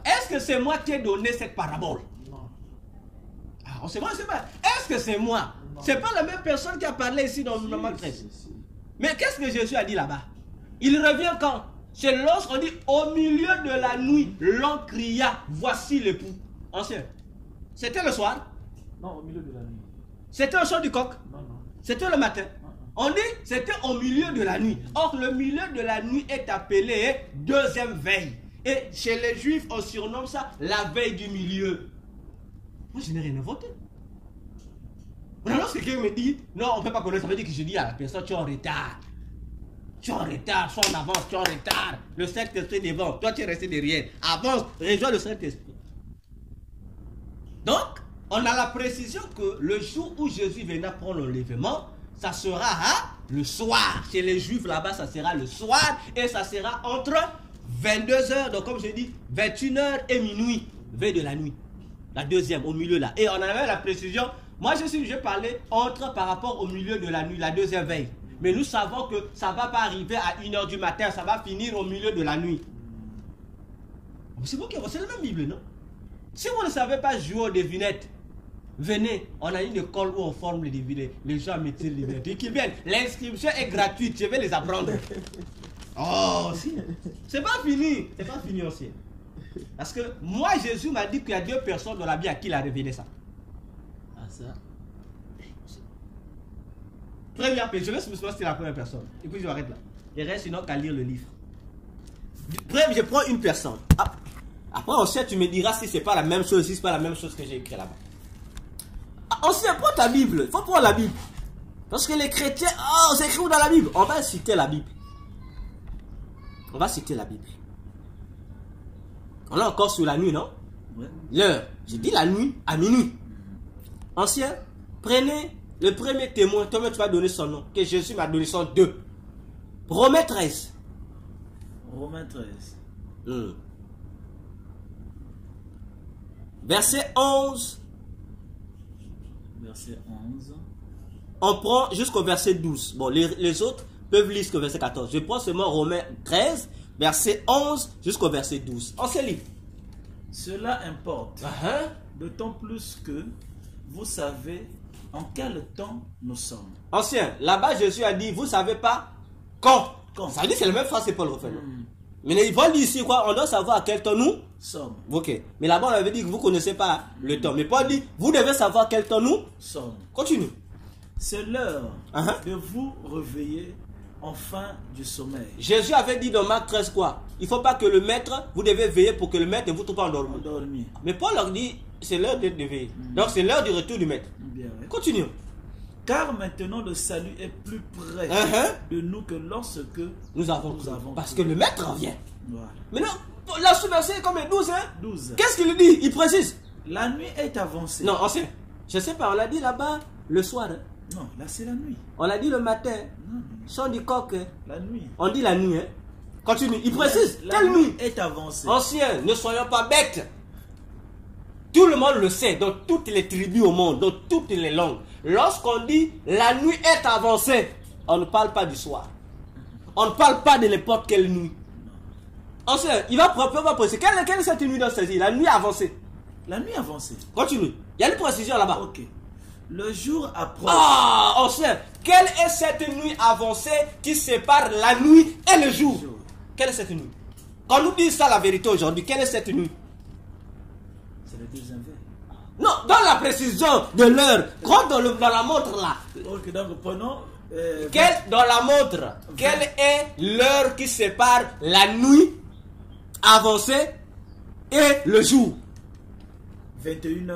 Est-ce que c'est moi qui ai donné cette parabole? Non. Ah, on sait pas, c'est pas. Est-ce que c'est moi? C'est pas la même personne qui a parlé ici dans Matthieu 13. Mais qu'est-ce que Jésus a dit là-bas? Il revient quand? C'est lorsqu'on dit au milieu de la nuit, l'on cria, voici l'époux. Ancien. C'était le soir? Non, au milieu de la nuit. C'était au chant du coq? Non, non. C'était le matin. On dit c'était au milieu de la nuit. Or, le milieu de la nuit est appelé deuxième veille. Et chez les Juifs, on surnomme ça la veille du milieu. Moi, je n'ai rien inventé. Alors, ce quelqu'un me dit, non, on ne peut pas connaître, ça veut dire que je dis à la personne, tu es en retard. Tu es en retard, sois en avance, tu es en retard. Le Saint-Esprit est devant, toi tu es resté derrière. Avance, rejoins le Saint-Esprit. Donc, on a la précision que le jour où Jésus viendra prendre l'enlèvement, ça sera le soir. Chez les Juifs là-bas, ça sera le soir et ça sera entre 22h, donc comme je dis, 21h et minuit, veille de la nuit. La deuxième, au milieu là. Et on avait la précision, moi je parlais entre par rapport au milieu de la nuit, la deuxième veille. Mais nous savons que ça ne va pas arriver à 1h du matin, ça va finir au milieu de la nuit. C'est bon, c'est la même Bible, non? Si vous ne savez pas jouer aux devinettes, venez, on a une école où on forme les devinettes. Les gens mettent les devinettes. Et qu'ils viennent. L'inscription est gratuite, je vais les apprendre. Oh, si. C'est pas fini. C'est pas fini aussi. Parce que moi, Jésus m'a dit qu'il y a 2 personnes dans la Bible à qui il a révélé ça. Ah, ça. Première personne, je laisse me c'est la première personne. Et puis je m'arrête là. Il reste sinon qu'à lire le livre. Je prends une personne. Après, ensuite, tu me diras si c'est pas la même chose, si c'est pas la même chose que j'ai écrit là-bas. Ensuite, prends ta Bible. Il faut prendre la Bible. Parce que les chrétiens, oh, c'est écrit où dans la Bible? On va citer la Bible. On va citer la Bible. On est encore sur la nuit, non? Ouais. L'heure. J'ai dit la nuit à minuit. Ancien, prenez le premier témoin. Toi-même, tu vas donner son nom. Que Jésus m'a donné son 2. Romains 13. Romains 13. Verset 11. Verset 11. On prend jusqu'au verset 12. Bon, les autres peuvent lire jusqu'au verset 14. Je prends seulement Romains 13, verset 11 jusqu'au verset 12. On se lit. Cela importe. D'autant plus que vous savez en quel temps nous sommes. Ancien, là-bas Jésus a dit, vous savez pas quand. Ça veut dire c'est la même phrase, c'est Paul refait. Mais ils vont dire ici quoi, on doit savoir à quel temps nous sommes. Ok. Mais là-bas on avait dit que vous ne connaissez pas le temps. Mais Paul dit, vous devez savoir à quel temps nous sommes. Continue. C'est l'heure de vous réveiller enfin du sommeil. Jésus avait dit dans Marc 13 quoi? Il ne faut pas que le maître, vous devez veiller pour que le maître ne vous trouve pas endormi. Mais Paul leur dit, c'est l'heure de veiller. Donc c'est l'heure du retour du maître. Bien, oui. Continue. Car maintenant le salut est plus près de nous que lorsque nous avons parce que le maître revient. Voilà. Maintenant, la sous-verset est comme 12, hein? 12. Qu'est-ce qu'il dit? Il précise. La nuit est avancée. Non, ancien. Je sais pas, on l'a dit là-bas le soir. Hein? Non, là c'est la nuit. On l'a dit le matin. Non. Son du coq. Hein? La nuit. On dit la nuit. Hein? Continue. Il précise. La quelle nuit est avancée. Ancien, ne soyons pas bêtes. Tout le monde le sait, dans toutes les tribus au monde, dans toutes les langues. Lorsqu'on dit la nuit est avancée, on ne parle pas du soir. On ne parle pas de n'importe quelle nuit. Ancien, il va proprement préciser. Quelle est cette nuit dans cette île? La nuit avancée. La nuit avancée. Continue. Il y a une précision là-bas. Ok. Le jour approche. Ah, ancien, quelle est cette nuit avancée qui sépare la nuit et le jour? Quelle est cette nuit? Quand nous disons ça la vérité aujourd'hui, quelle est cette nuit? C'est le deuxième verre. Non, dans la précision de l'heure, quand dans la montre là. Ok, donc prenons. Dans la montre, quelle est l'heure qui sépare la nuit avancée et le jour? 21h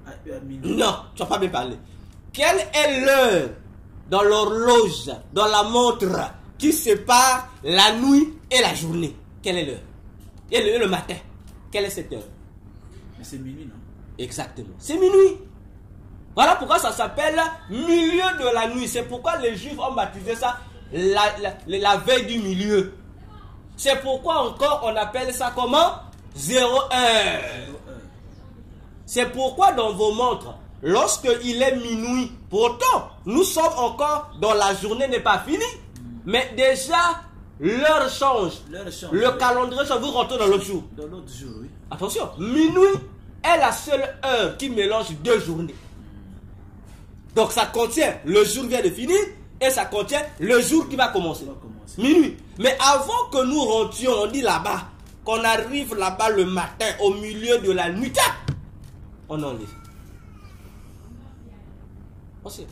à minuit. Non, tu n'as pas bien parlé. Quelle est l'heure dans l'horloge, dans la montre, qui sépare la nuit et la journée? Quelle est l'heure? Et le matin, quelle est cette heure? Mais c'est minuit, non? Exactement, c'est minuit. Voilà pourquoi ça s'appelle milieu de la nuit. C'est pourquoi les Juifs ont baptisé ça la veille du milieu. C'est pourquoi encore on appelle ça comment? 0 heure. C'est pourquoi dans vos montres, lorsque il est minuit, pourtant nous sommes encore dans la journée n'est pas finie, mais déjà l'heure change. Le calendrier change, vous rentrez dans l'autre jour. Dans l'autre jour, oui. Attention, minuit est la seule heure qui mélange 2 journées. Donc ça contient le jour vient de finir et ça contient le jour qui va commencer. Minuit. Mais avant que nous rentrions, on dit là-bas, qu'on arrive là-bas le matin au milieu de la nuit, on enlève.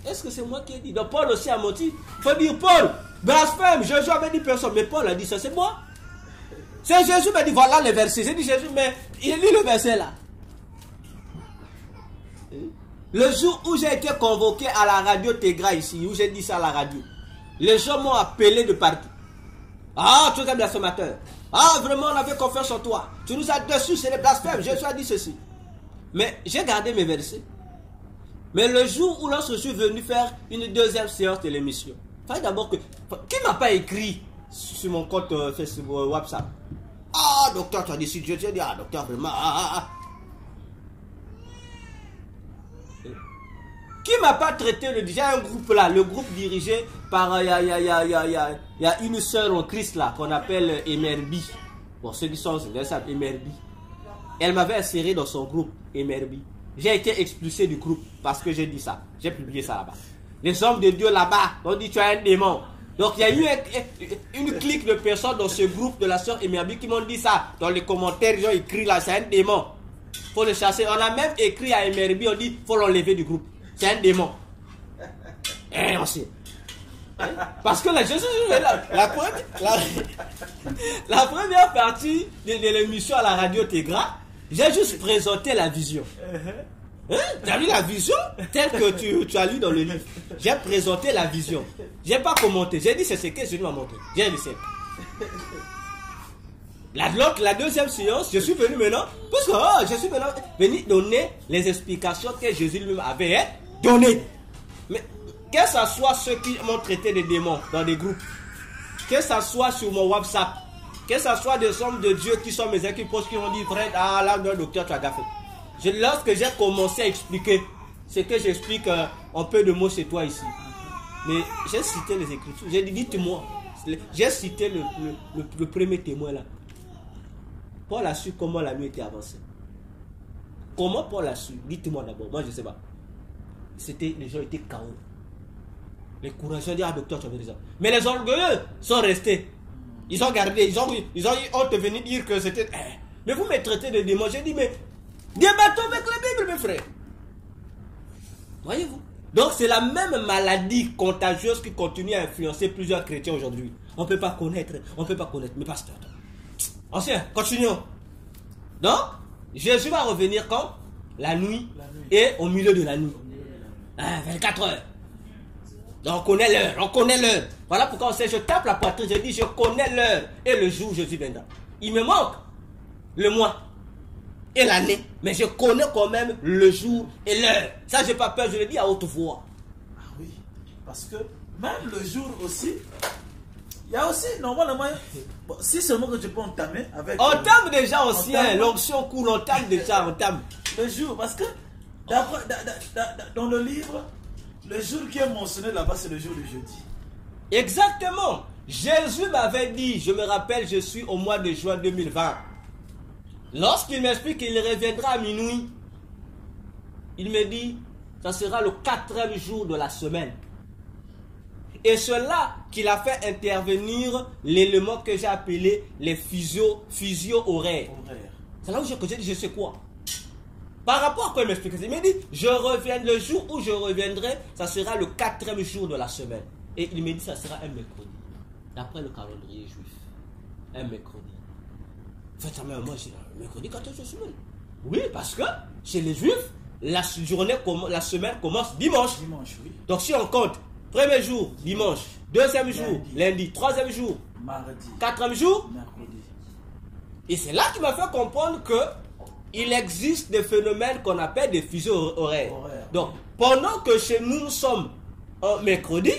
Est-ce que c'est moi qui ai dit? Donc Paul aussi a menti. Il faut dire Paul, blasphème, Jésus avait dit personne, mais Paul a dit ça, c'est moi. C'est Jésus qui m'a dit voilà les versets. J'ai dit Jésus, mais il lit le verset là. Le jour où j'ai été convoqué à la radio Tégra ici, où j'ai dit ça à la radio, les gens m'ont appelé de partout. Ah, tu es un blasphémateur. Ah, vraiment, on avait confiance en toi. Tu nous as dessus, c'est le blasphème. Jésus a dit ceci. Mais j'ai gardé mes versets. Mais le jour où lorsque je suis venu faire une deuxième séance de l'émission, il fallait d'abord que... Qui m'a pas écrit sur mon compte Facebook, WhatsApp? Ah, docteur, tu as dit si Dieu, tu as dit, ah, docteur, vraiment, Qui m'a pas traité le déjà un groupe là, le groupe dirigé par il y a une sœur en Christ là qu'on appelle Emerbi. Bon, ceux qui sont Emerbi. Elle m'avait inséré dans son groupe Emerbi. J'ai été expulsé du groupe parce que j'ai dit ça. J'ai publié ça là-bas. Les hommes de Dieu là-bas ont dit tu as un démon. Donc il y a eu une clique de personnes dans ce groupe de la sœur Emerbi qui m'ont dit ça. Dans les commentaires, ils ont écrit là, c'est un démon. Faut le chasser. On a même écrit à Emerbi, on dit faut l'enlever du groupe. C'est un démon. Et on sait. Parce que là, la première partie de l'émission à la radio Tégra, j'ai juste présenté la vision. Hein? Tu as lu la vision telle que tu as lu dans le livre. J'ai présenté la vision. J'ai pas commenté. J'ai dit c'est ce que Jésus m'a montré. J'ai dit c'est. La deuxième séance, je suis venu maintenant. Parce que je suis maintenant venu donner les explications que Jésus lui avait données. Mais que ce soit ceux qui m'ont traité de démons dans des groupes, que ce soit sur mon WhatsApp, que ce soit des hommes de Dieu qui sont mes équipes qui m'ont dit frère, ah là, le docteur, tu as gaffé. Lorsque j'ai commencé à expliquer ce que j'explique un peu de mots chez toi ici, mais j'ai cité les Écritures. J'ai dit, dites-moi, j'ai cité le premier témoin là. Paul a su comment la nuit était avancée. Comment Paul a su? Dites-moi d'abord, moi je ne sais pas. Les gens étaient KO. Les courageux ont dit, ah docteur, tu as raison. Mais les orgueilleux sont restés. Ils ont gardé, ils ont te venu dire que c'était... mais vous me traitez de démons. J'ai dit, mais débattons avec la Bible, mes frères. Voyez-vous? Donc c'est la même maladie contagieuse qui continue à influencer plusieurs chrétiens aujourd'hui. On ne peut pas connaître, mais pasteur. Ancien, continuons. Donc, Jésus va revenir quand? La nuit et au milieu de la nuit. 24 heures. Donc on connaît l'heure. Voilà pourquoi on sait, je tape la poitrine, je dis je connais l'heure et le jour où Jésus viendra. Il me manque le mois et l'année, mais je connais quand même le jour et l'heure. Ça, j'ai pas peur, je le dis à haute voix. Ah oui, parce que même le jour aussi, il y a aussi, normalement, bon, si seulement que je peux entamer avec... On entame déjà aussi, l'onction coule, on entame déjà, on entame. Le jour, parce que dans le livre, le jour qui est mentionné là-bas, c'est le jour du jeudi. Exactement. Jésus m'avait dit, je me rappelle, je suis au mois de juin 2020. Lorsqu'il m'explique qu'il reviendra à minuit, il me dit, ça sera le 4e jour de la semaine. Et cela qu'il a fait intervenir l'élément que j'ai appelé les physio-horaires. C'est là où j'ai dit, je sais quoi. Par rapport à quoi il m'explique, il m'a dit, je reviens, le jour où je reviendrai, ça sera le 4e jour de la semaine. Et il m'a dit, ça sera un mercredi. D'après le calendrier juif. Un mercredi. En fait, moi, j'ai mercredi 14 jours de semaine. Oui, parce que chez les juifs, la semaine commence dimanche. Dimanche, oui. Donc si on compte, premier jour, dimanche, deuxième jour, lundi, troisième jour, mardi, 4e jour, mercredi. Et c'est là qu'il m'a fait comprendre que il existe des phénomènes qu'on appelle des fuseaux horaires. Donc, pendant que chez nous, nous sommes en mercredi,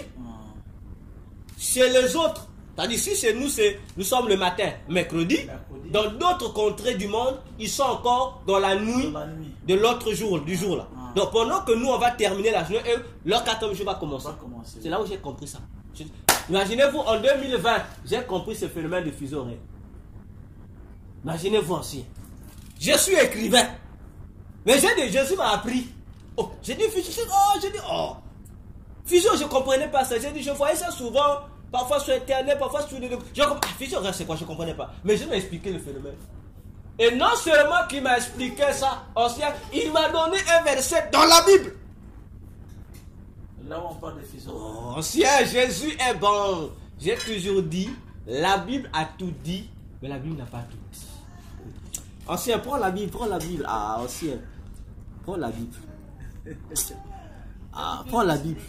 chez les autres, c'est-à-dire si chez nous, nous sommes le matin, mercredi, dans d'autres contrées du monde, ils sont encore dans la nuit de l'autre jour, du jour là. Donc, pendant que nous, on va terminer la journée, et leur 4e jour va commencer. C'est là où j'ai compris ça. Imaginez-vous, en 2020, j'ai compris ce phénomène de fuseaux horaires. Imaginez-vous aussi. Je suis écrivain. Mais Jésus m'a appris. Oh, j'ai dit fusion, je ne comprenais pas ça. J'ai dit, je voyais ça souvent, parfois sur Internet, parfois sur les... fusion, c'est quoi, je ne comprenais pas. Mais je m'a expliqué le phénomène. Et non seulement qu'il m'a expliqué ça, ancien, il m'a donné un verset dans la Bible. Là où on parle de fusion. Oh, ancien, Jésus est bon. J'ai toujours dit, la Bible a tout dit, mais la Bible n'a pas tout dit. Ancien, prends la Bible. Ah, ancien, prends la Bible. Ah, prends la Bible.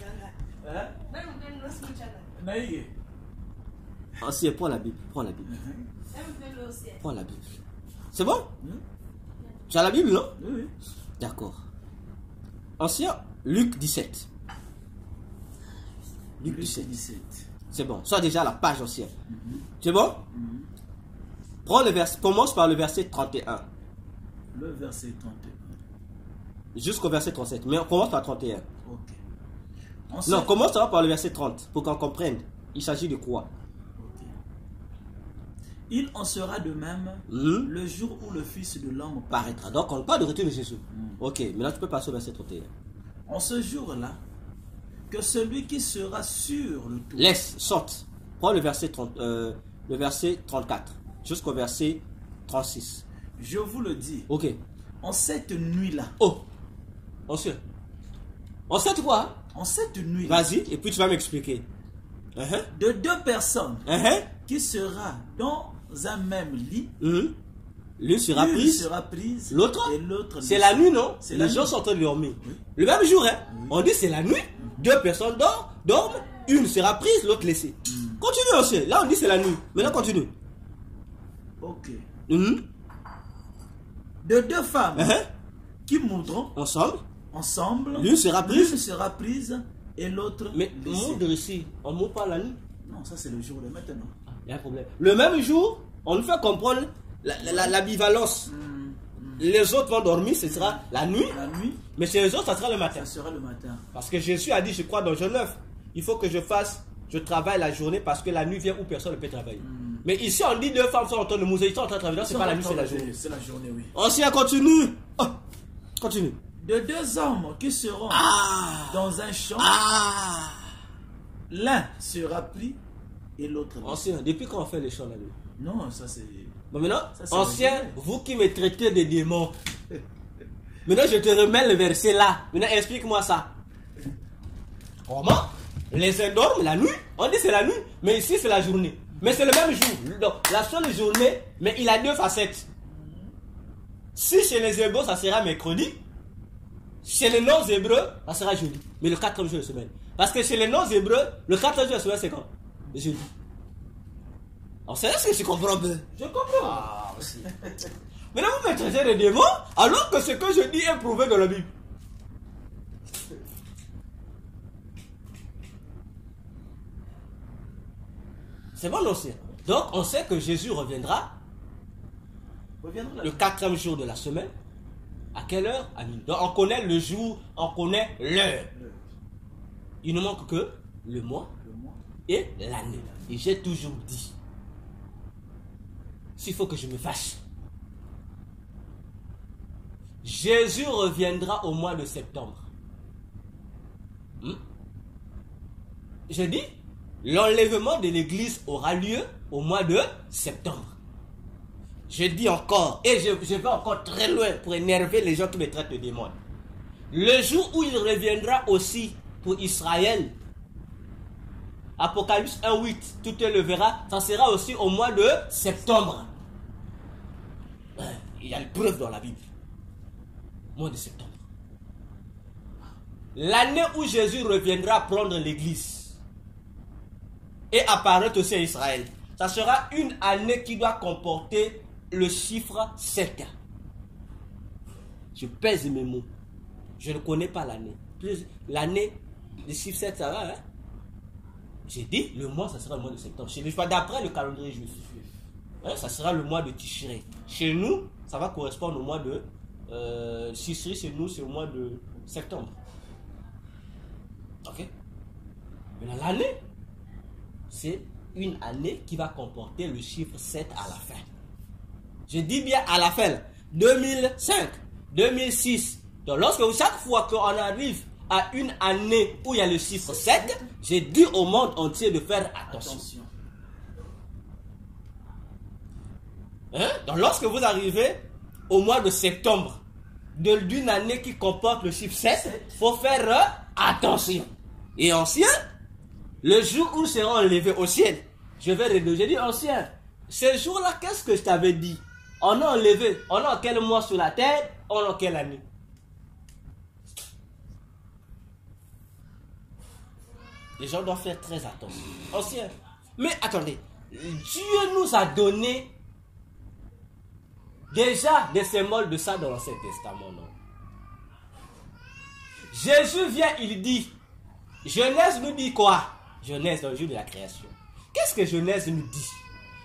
Ancien, prends la Bible. Prends la Bible. C'est bon? Tu as la Bible, non? Oui. D'accord. Ancien, Luc 17. Luc 17. C'est bon. Soit déjà la page ancienne. C'est bon? Prends le verset, commence par le verset 31. Le verset 31. Jusqu'au verset 37. Mais on commence par 31. Ok. Non, commence par le verset 30 pour qu'on comprenne. Il s'agit de quoi? Il en sera de même le jour où le Fils de l'homme paraîtra. Donc on parle de retour de Jésus. Ok, maintenant tu peux passer au verset 31. En ce jour-là, que celui qui sera sur le toit. Laisse, sorte. Prends le verset 34 jusqu'au verset 36. Je vous le dis. Ok. En cette nuit-là. Oh, ancien. En cette quoi? En cette nuit. Vas-y, et puis tu vas m'expliquer. De deux personnes qui sera dans un même lit. L'une sera prise. L'autre, et l'autre. c'est la nuit, non? C'est Les la gens nuit. sont en train de dormir. Oui. Le même jour, hein? On dit c'est la nuit. Deux personnes dorment. Une sera prise, l'autre laissée. Continue, ancien. Là, on dit c'est la nuit. Maintenant, continue. Ok. De deux femmes qui moudront ensemble. L'une sera prise et l'autre. Mais laissée. moudre ici, on ne moudre pas la nuit. Non, ça c'est le jour de maintenant. Il y a un problème. Le même jour, on nous fait comprendre l'ambivalence. Les autres vont dormir, ce sera la nuit. La nuit, Mais chez les autres, ça sera le matin. ça sera le matin. Parce que Jésus a dit, je crois dans Jean 9, il faut que je travaille la journée parce que la nuit vient où personne ne peut travailler. Mais ici, on dit deux femmes sont en train de mouser, ils sont en train de travailler. C'est pas la nuit, c'est la journée. C'est la journée, oui. Ancien, continue. Oh, continue. De deux hommes qui seront dans un champ, l'un sera pris et l'autre laissé. Ancien, depuis quand on fait les chants la nuit? Non, ça c'est. Bon, maintenant, Ça, c'est ancien, la journée. vous qui me traitez de démons. Maintenant, je te remets le verset là. Maintenant, explique-moi ça. Comment? Les uns dorment la nuit. On dit c'est la nuit, mais ici c'est la journée. Mais c'est le même jour. Donc, la seule journée, mais il a deux facettes. Si chez les Hébreux, ça sera mercredi. Chez les non-Hébreux, ça sera jeudi. Mais le 4e jour de la semaine. Parce que chez les non-Hébreux, le 4e jour de la semaine, c'est quand? Le jeudi. Alors, c'est ce que tu comprends bien. Je comprends. Ah, aussi. Maintenant, vous me traitez de démons, alors que ce que je dis est prouvé dans la Bible. C'est bon, non, c'est. Donc, on sait que Jésus reviendra le 4e jour de la semaine. À quelle heure? À minuit. Donc, on connaît le jour, on connaît l'heure. Il ne manque que le mois et l'année. Et j'ai toujours dit, s'il faut que je me fâche, Jésus reviendra au mois de septembre. Je dis, l'enlèvement de l'église aura lieu au mois de septembre. Je dis encore, et je vais encore très loin pour énerver les gens qui me traitent de démons. Le jour où il reviendra aussi pour Israël, Apocalypse 1:8, tout le verra, ça sera aussi au mois de septembre. Il y a une preuve dans la Bible. Mois de septembre. L'année où Jésus reviendra prendre l'église et apparaître aussi à Israël, ça sera une année qui doit comporter le chiffre 7. Je pèse mes mots. Je ne connais pas l'année. L'année, le chiffre 7, ça va, hein? J'ai dit, le mois, ça sera le mois de septembre. Chez les Juifs, d'après le calendrier juif, hein, ça sera le mois de Tishré. Chez nous, ça va correspondre au mois de Tishré, chez nous, c'est au mois de septembre. Ok? Mais l'année, c'est une année qui va comporter le chiffre 7 à la fin. Je dis bien à la fin. 2005, 2006. Donc lorsque chaque fois qu'on arrive à une année où il y a le chiffre 7, j'ai dit au monde entier de faire attention. Hein? Donc lorsque vous arrivez au mois de septembre d'une année qui comporte le chiffre 7, il faut faire attention. Et ancien, le jour où nous serons enlevés au ciel, je vais redire, j'ai dit ancien, ce jour-là, qu'est-ce que je t'avais dit? On a enlevé, on a quel mois sur la terre, on a quelle année? Les gens doivent faire très attention. Ancien. Mais attendez, Dieu nous a donné déjà des symboles de ça dans l'Ancien Testament, non? Jésus vient, il dit, Genèse nous dit quoi? Genèse dans le jour de la création. Qu'est-ce que Genèse nous dit?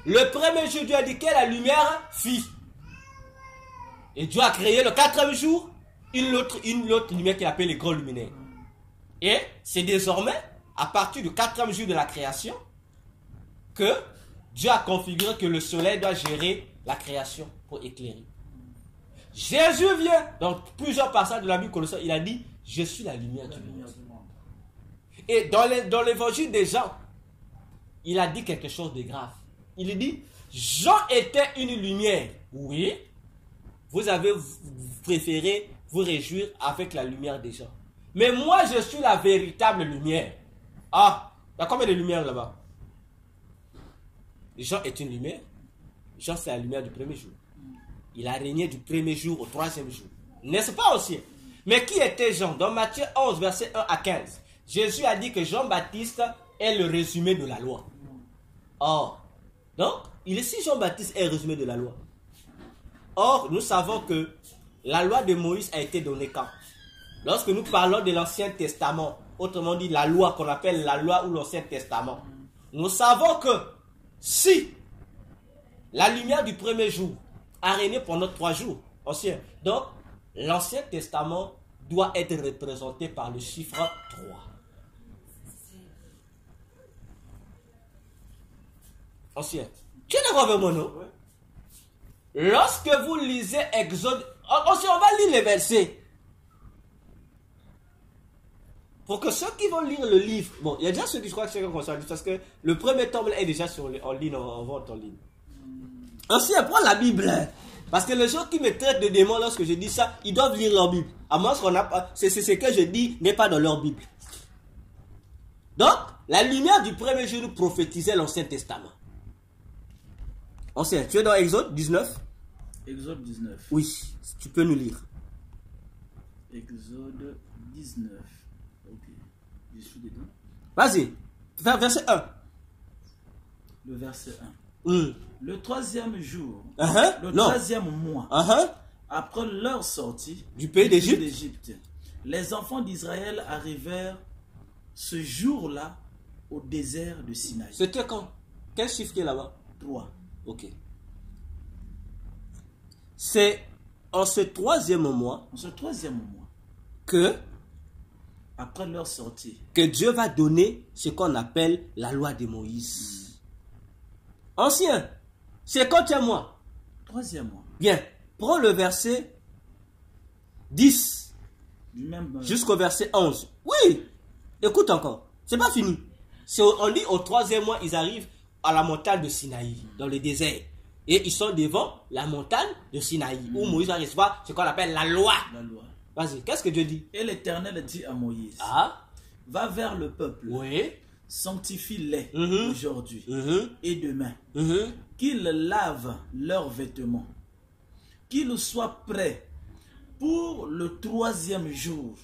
Le premier jour, Dieu a dit que la lumière fit. Et Dieu a créé le 4e jour une autre lumière qu'il appelle les grands luminaires. Et c'est désormais, à partir du 4e jour de la création, que Dieu a configuré que le soleil doit gérer la création pour éclairer. Jésus vient, dans plusieurs passages de la Bible, il a dit, je suis la lumière du monde. Et dans l'évangile des Jean, il a dit quelque chose de grave. Il dit, Jean était une lumière. Oui, vous avez préféré vous réjouir avec la lumière des gens. Mais moi, je suis la véritable lumière. Ah, il y a combien de lumières là-bas? Jean est une lumière. Jean, c'est la lumière du premier jour. Il a régné du premier jour au troisième jour. N'est-ce pas aussi? Mais qui était Jean? Dans Matthieu 11, verset 1 à 15, Jésus a dit que Jean-Baptiste est le résumé de la loi. Or, donc, si Jean-Baptiste est le résumé de la loi. Or, nous savons que la loi de Moïse a été donnée quand? Lorsque nous parlons de l'Ancien Testament, autrement dit la loi qu'on appelle la loi ou l'Ancien Testament, nous savons que si la lumière du premier jour a régné pendant 3 jours, ancien, donc l'Ancien Testament doit être représenté par le chiffre 3. Ancien, tu es d'accord avec moi, non? Lorsque vous lisez Exode, ancien, on va lire les versets. Pour que ceux qui vont lire le livre, bon, il y a déjà ceux qui croient que c'est comme ça, parce que le premier tome est déjà en ligne, en vente en ligne. Ancien, prends la Bible. Parce que les gens qui me traitent de démons lorsque je dis ça, ils doivent lire leur Bible. À moins qu'on n'a pas, c'est ce que je dis n'est pas dans leur Bible. Donc, la lumière du premier jour nous prophétisait l'Ancien Testament. Ancien, tu es dans Exode 19? Exode 19. Oui, tu peux nous lire. Exode 19. Ok, je suis dedans. Vas-y, verset 1. Le verset 1. Mm. Le 3e jour, le 3e mois, après leur sortie du pays d'Égypte, les enfants d'Israël arrivèrent ce jour-là au désert de Sinaï. C'était quand? Quel chiffre qui est là-bas? 3. Ok. C'est en ce 3e mois, que après leur sortie, que Dieu va donner ce qu'on appelle la loi de Moïse. Ancien, c'est combien mois? 3e mois. Bien, prends le verset 10 du même jusqu'au verset 11. Oui, écoute encore, c'est pas fini. On dit au 3e mois, ils arrivent à la montagne de Sinaï, dans le désert. Et ils sont devant la montagne de Sinaï, où Moïse va recevoir ce qu'on appelle la loi. La loi. Vas-y, qu'est-ce que Dieu dit? Et l'Éternel dit à Moïse, va vers le peuple, sanctifie-les aujourd'hui et demain, qu'ils lavent leurs vêtements, qu'ils soient prêts pour le 3e jour.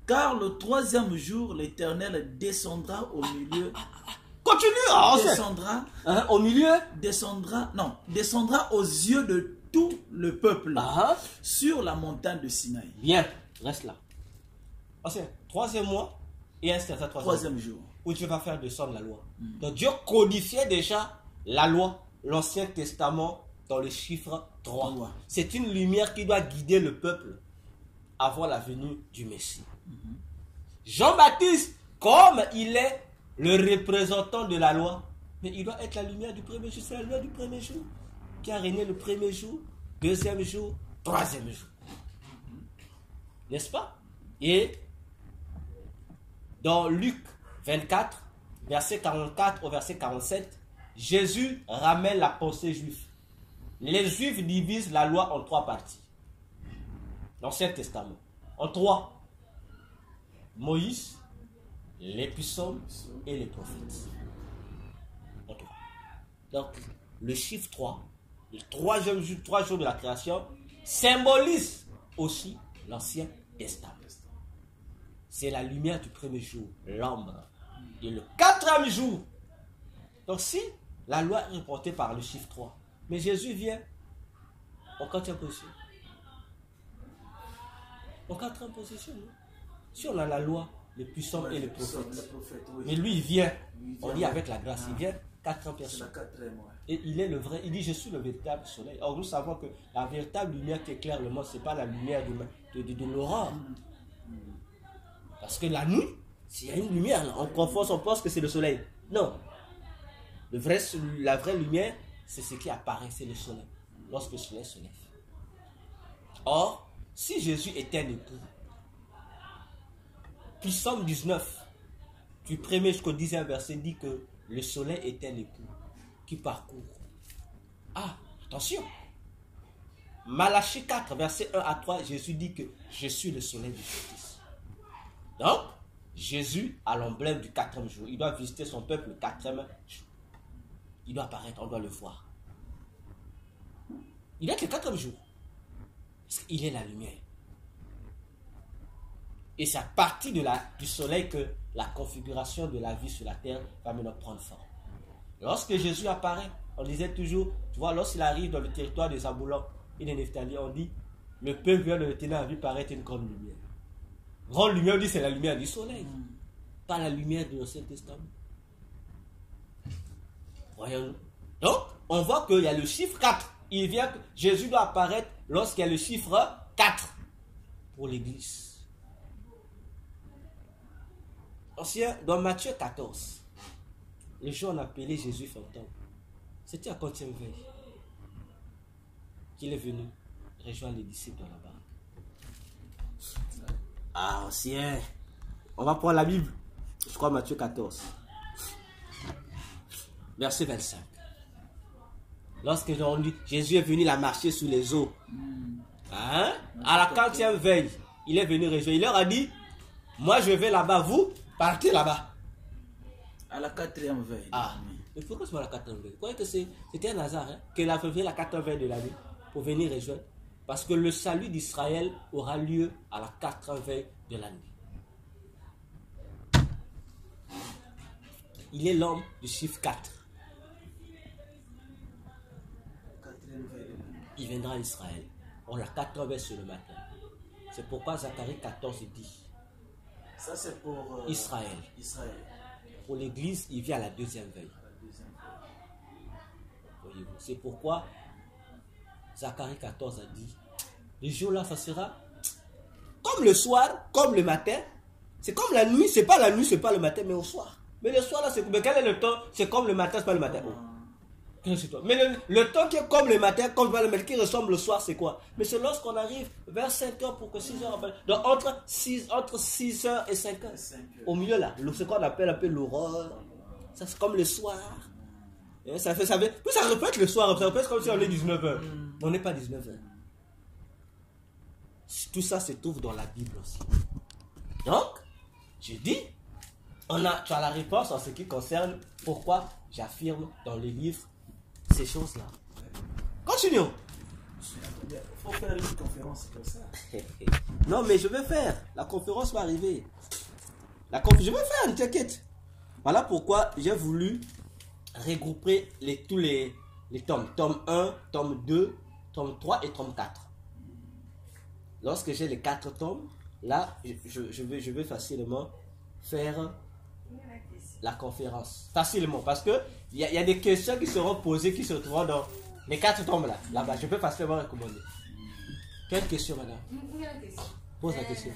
Car le 3e jour, l'Éternel descendra au milieu. Continue, descendra au milieu. Descendra aux yeux de tout le peuple sur la montagne de Sinaï. Bien, reste là. 3e mois et un certain 3e jour. Où Dieu va faire descendre la loi. Donc Dieu codifiait déjà la loi, l'Ancien Testament, dans le chiffre 3. C'est une lumière qui doit guider le peuple avant la venue du Messie. Jean-Baptiste, comme il est le représentant de la loi, mais il doit être la lumière du premier jour. C'est la lumière du premier jour qui a régné le premier jour, 2e jour, 3e jour. N'est-ce pas? Et dans Luc 24, verset 44 au verset 47, Jésus ramène la pensée juive. Les Juifs divisent la loi en 3 parties. L'Ancien Testament. En 3. Moïse, les psaumes et les prophètes. En 3. Donc, le chiffre 3, le 3e jour, 3 jours de la création, symbolise aussi l'Ancien Testament. C'est la lumière du premier jour, l'ombre. Et le 4e jour. Donc si la loi est reportée par le chiffre 3, mais Jésus vient en 4e position. En 4e position, non? Si on a la loi, les puissants et les prophètes. Mais lui, il vient. On dit avec la grâce, il vient 4e personne. Et il est le vrai, il dit je suis le véritable soleil. Or nous savons que la véritable lumière qui éclaire le monde, ce n'est pas la lumière de l'aurore. Parce que la nuit, s'il y a une lumière, là, on pense que c'est le soleil. Non. La vraie lumière, c'est ce qui apparaît, c'est le soleil. Lorsque le soleil se lève. Or, si Jésus était un époux, puis Somme 19, du 1er jusqu'au 10e verset, dit que le soleil est un époux qui parcourt. Ah, attention! Malachie 4, verset 1 à 3, Jésus dit que je suis le soleil de justice. Donc, Jésus a l'emblème du 4e jour. Il doit visiter son peuple le 4e jour. Il doit apparaître, on doit le voir. Il est que le 4e jour. Parce qu'il est la lumière. Et c'est à partir du soleil que la configuration de la vie sur la terre va maintenant prendre forme. Lorsque Jésus apparaît, on disait toujours, tu vois, lorsqu'il arrive dans le territoire de Zabulon et de Nephtali, on dit, le peuple vient de le tenir à vue paraître une grande lumière. Grande lumière, on dit, c'est la lumière du soleil, pas la lumière de l'Ancien Testament. Voyons-nous. Donc, on voit qu'il y a le chiffre 4. Jésus doit apparaître lorsqu'il y a le chiffre 4 pour l'Église. Dans Matthieu 14, les gens ont appelé Jésus fantôme. C'était à quantième veille qu'il est venu rejoindre les disciples dans la barque. Ah, ancien. On va prendre la Bible. Je crois Matthieu 14. Verset 25. Lorsque on dit Jésus est venu la marcher sous les eaux. Hein? À la 40e veille, il est venu rejoindre. Il leur a dit, moi je vais là-bas, vous partez là-bas. À la 4e veille. Ah, mais pourquoi c'est pas la 4e veille? Vous croyez que c'était un hasard, hein? Qu'il a fait la 4e veille de l'année pour venir rejoindre? Parce que le salut d'Israël aura lieu à la 4e veille de l'année. Il est l'homme du chiffre 4. Il viendra à Israël. On l'a 4 veille sur le matin. C'est pourquoi Zacharie 14 dit. Ça c'est pour Israël. Pour l'église, il vient à la 2e veille. Voyez-vous. C'est pourquoi Zacharie 14 a dit, le jour-là, ça sera comme le soir, comme le matin. C'est comme la nuit, c'est pas la nuit, c'est pas le matin, mais au soir. Mais le soir, là, mais quel est le temps? C'est comme le matin, c'est pas le matin. Oh. Mais le temps qui est comme le matin, comme le matin, qui ressemble le soir, c'est quoi? Mais c'est lorsqu'on arrive vers 5 heures pour que 6 heures. Donc entre 6 heures et 5 heures. Au milieu là, c'est quoi on appelle un peu l'aurore. Ça c'est comme le soir. Et ça peut être le soir, ça peut être comme si on est 19 heures. Mais on n'est pas 19 heures. Tout ça se trouve dans la Bible aussi. Donc, je dis, tu as la réponse en ce qui concerne pourquoi j'affirme dans les livres ces choses-là. Continuons. Il faut faire une conférence comme ça. Non, mais je vais faire. La conférence va arriver. Je vais faire, ne t'inquiète. Voilà pourquoi j'ai voulu regrouper tous les tomes. Tome 1, tome 2, tome 3 et tome 4. Lorsque j'ai les 4 tomes, là, je vais facilement faire la conférence. Facilement, parce que il y a des questions qui seront posées, qui se trouveront dans les 4 tomes là-bas. Je peux facilement recommander. Quelle question, madame? Pose la question.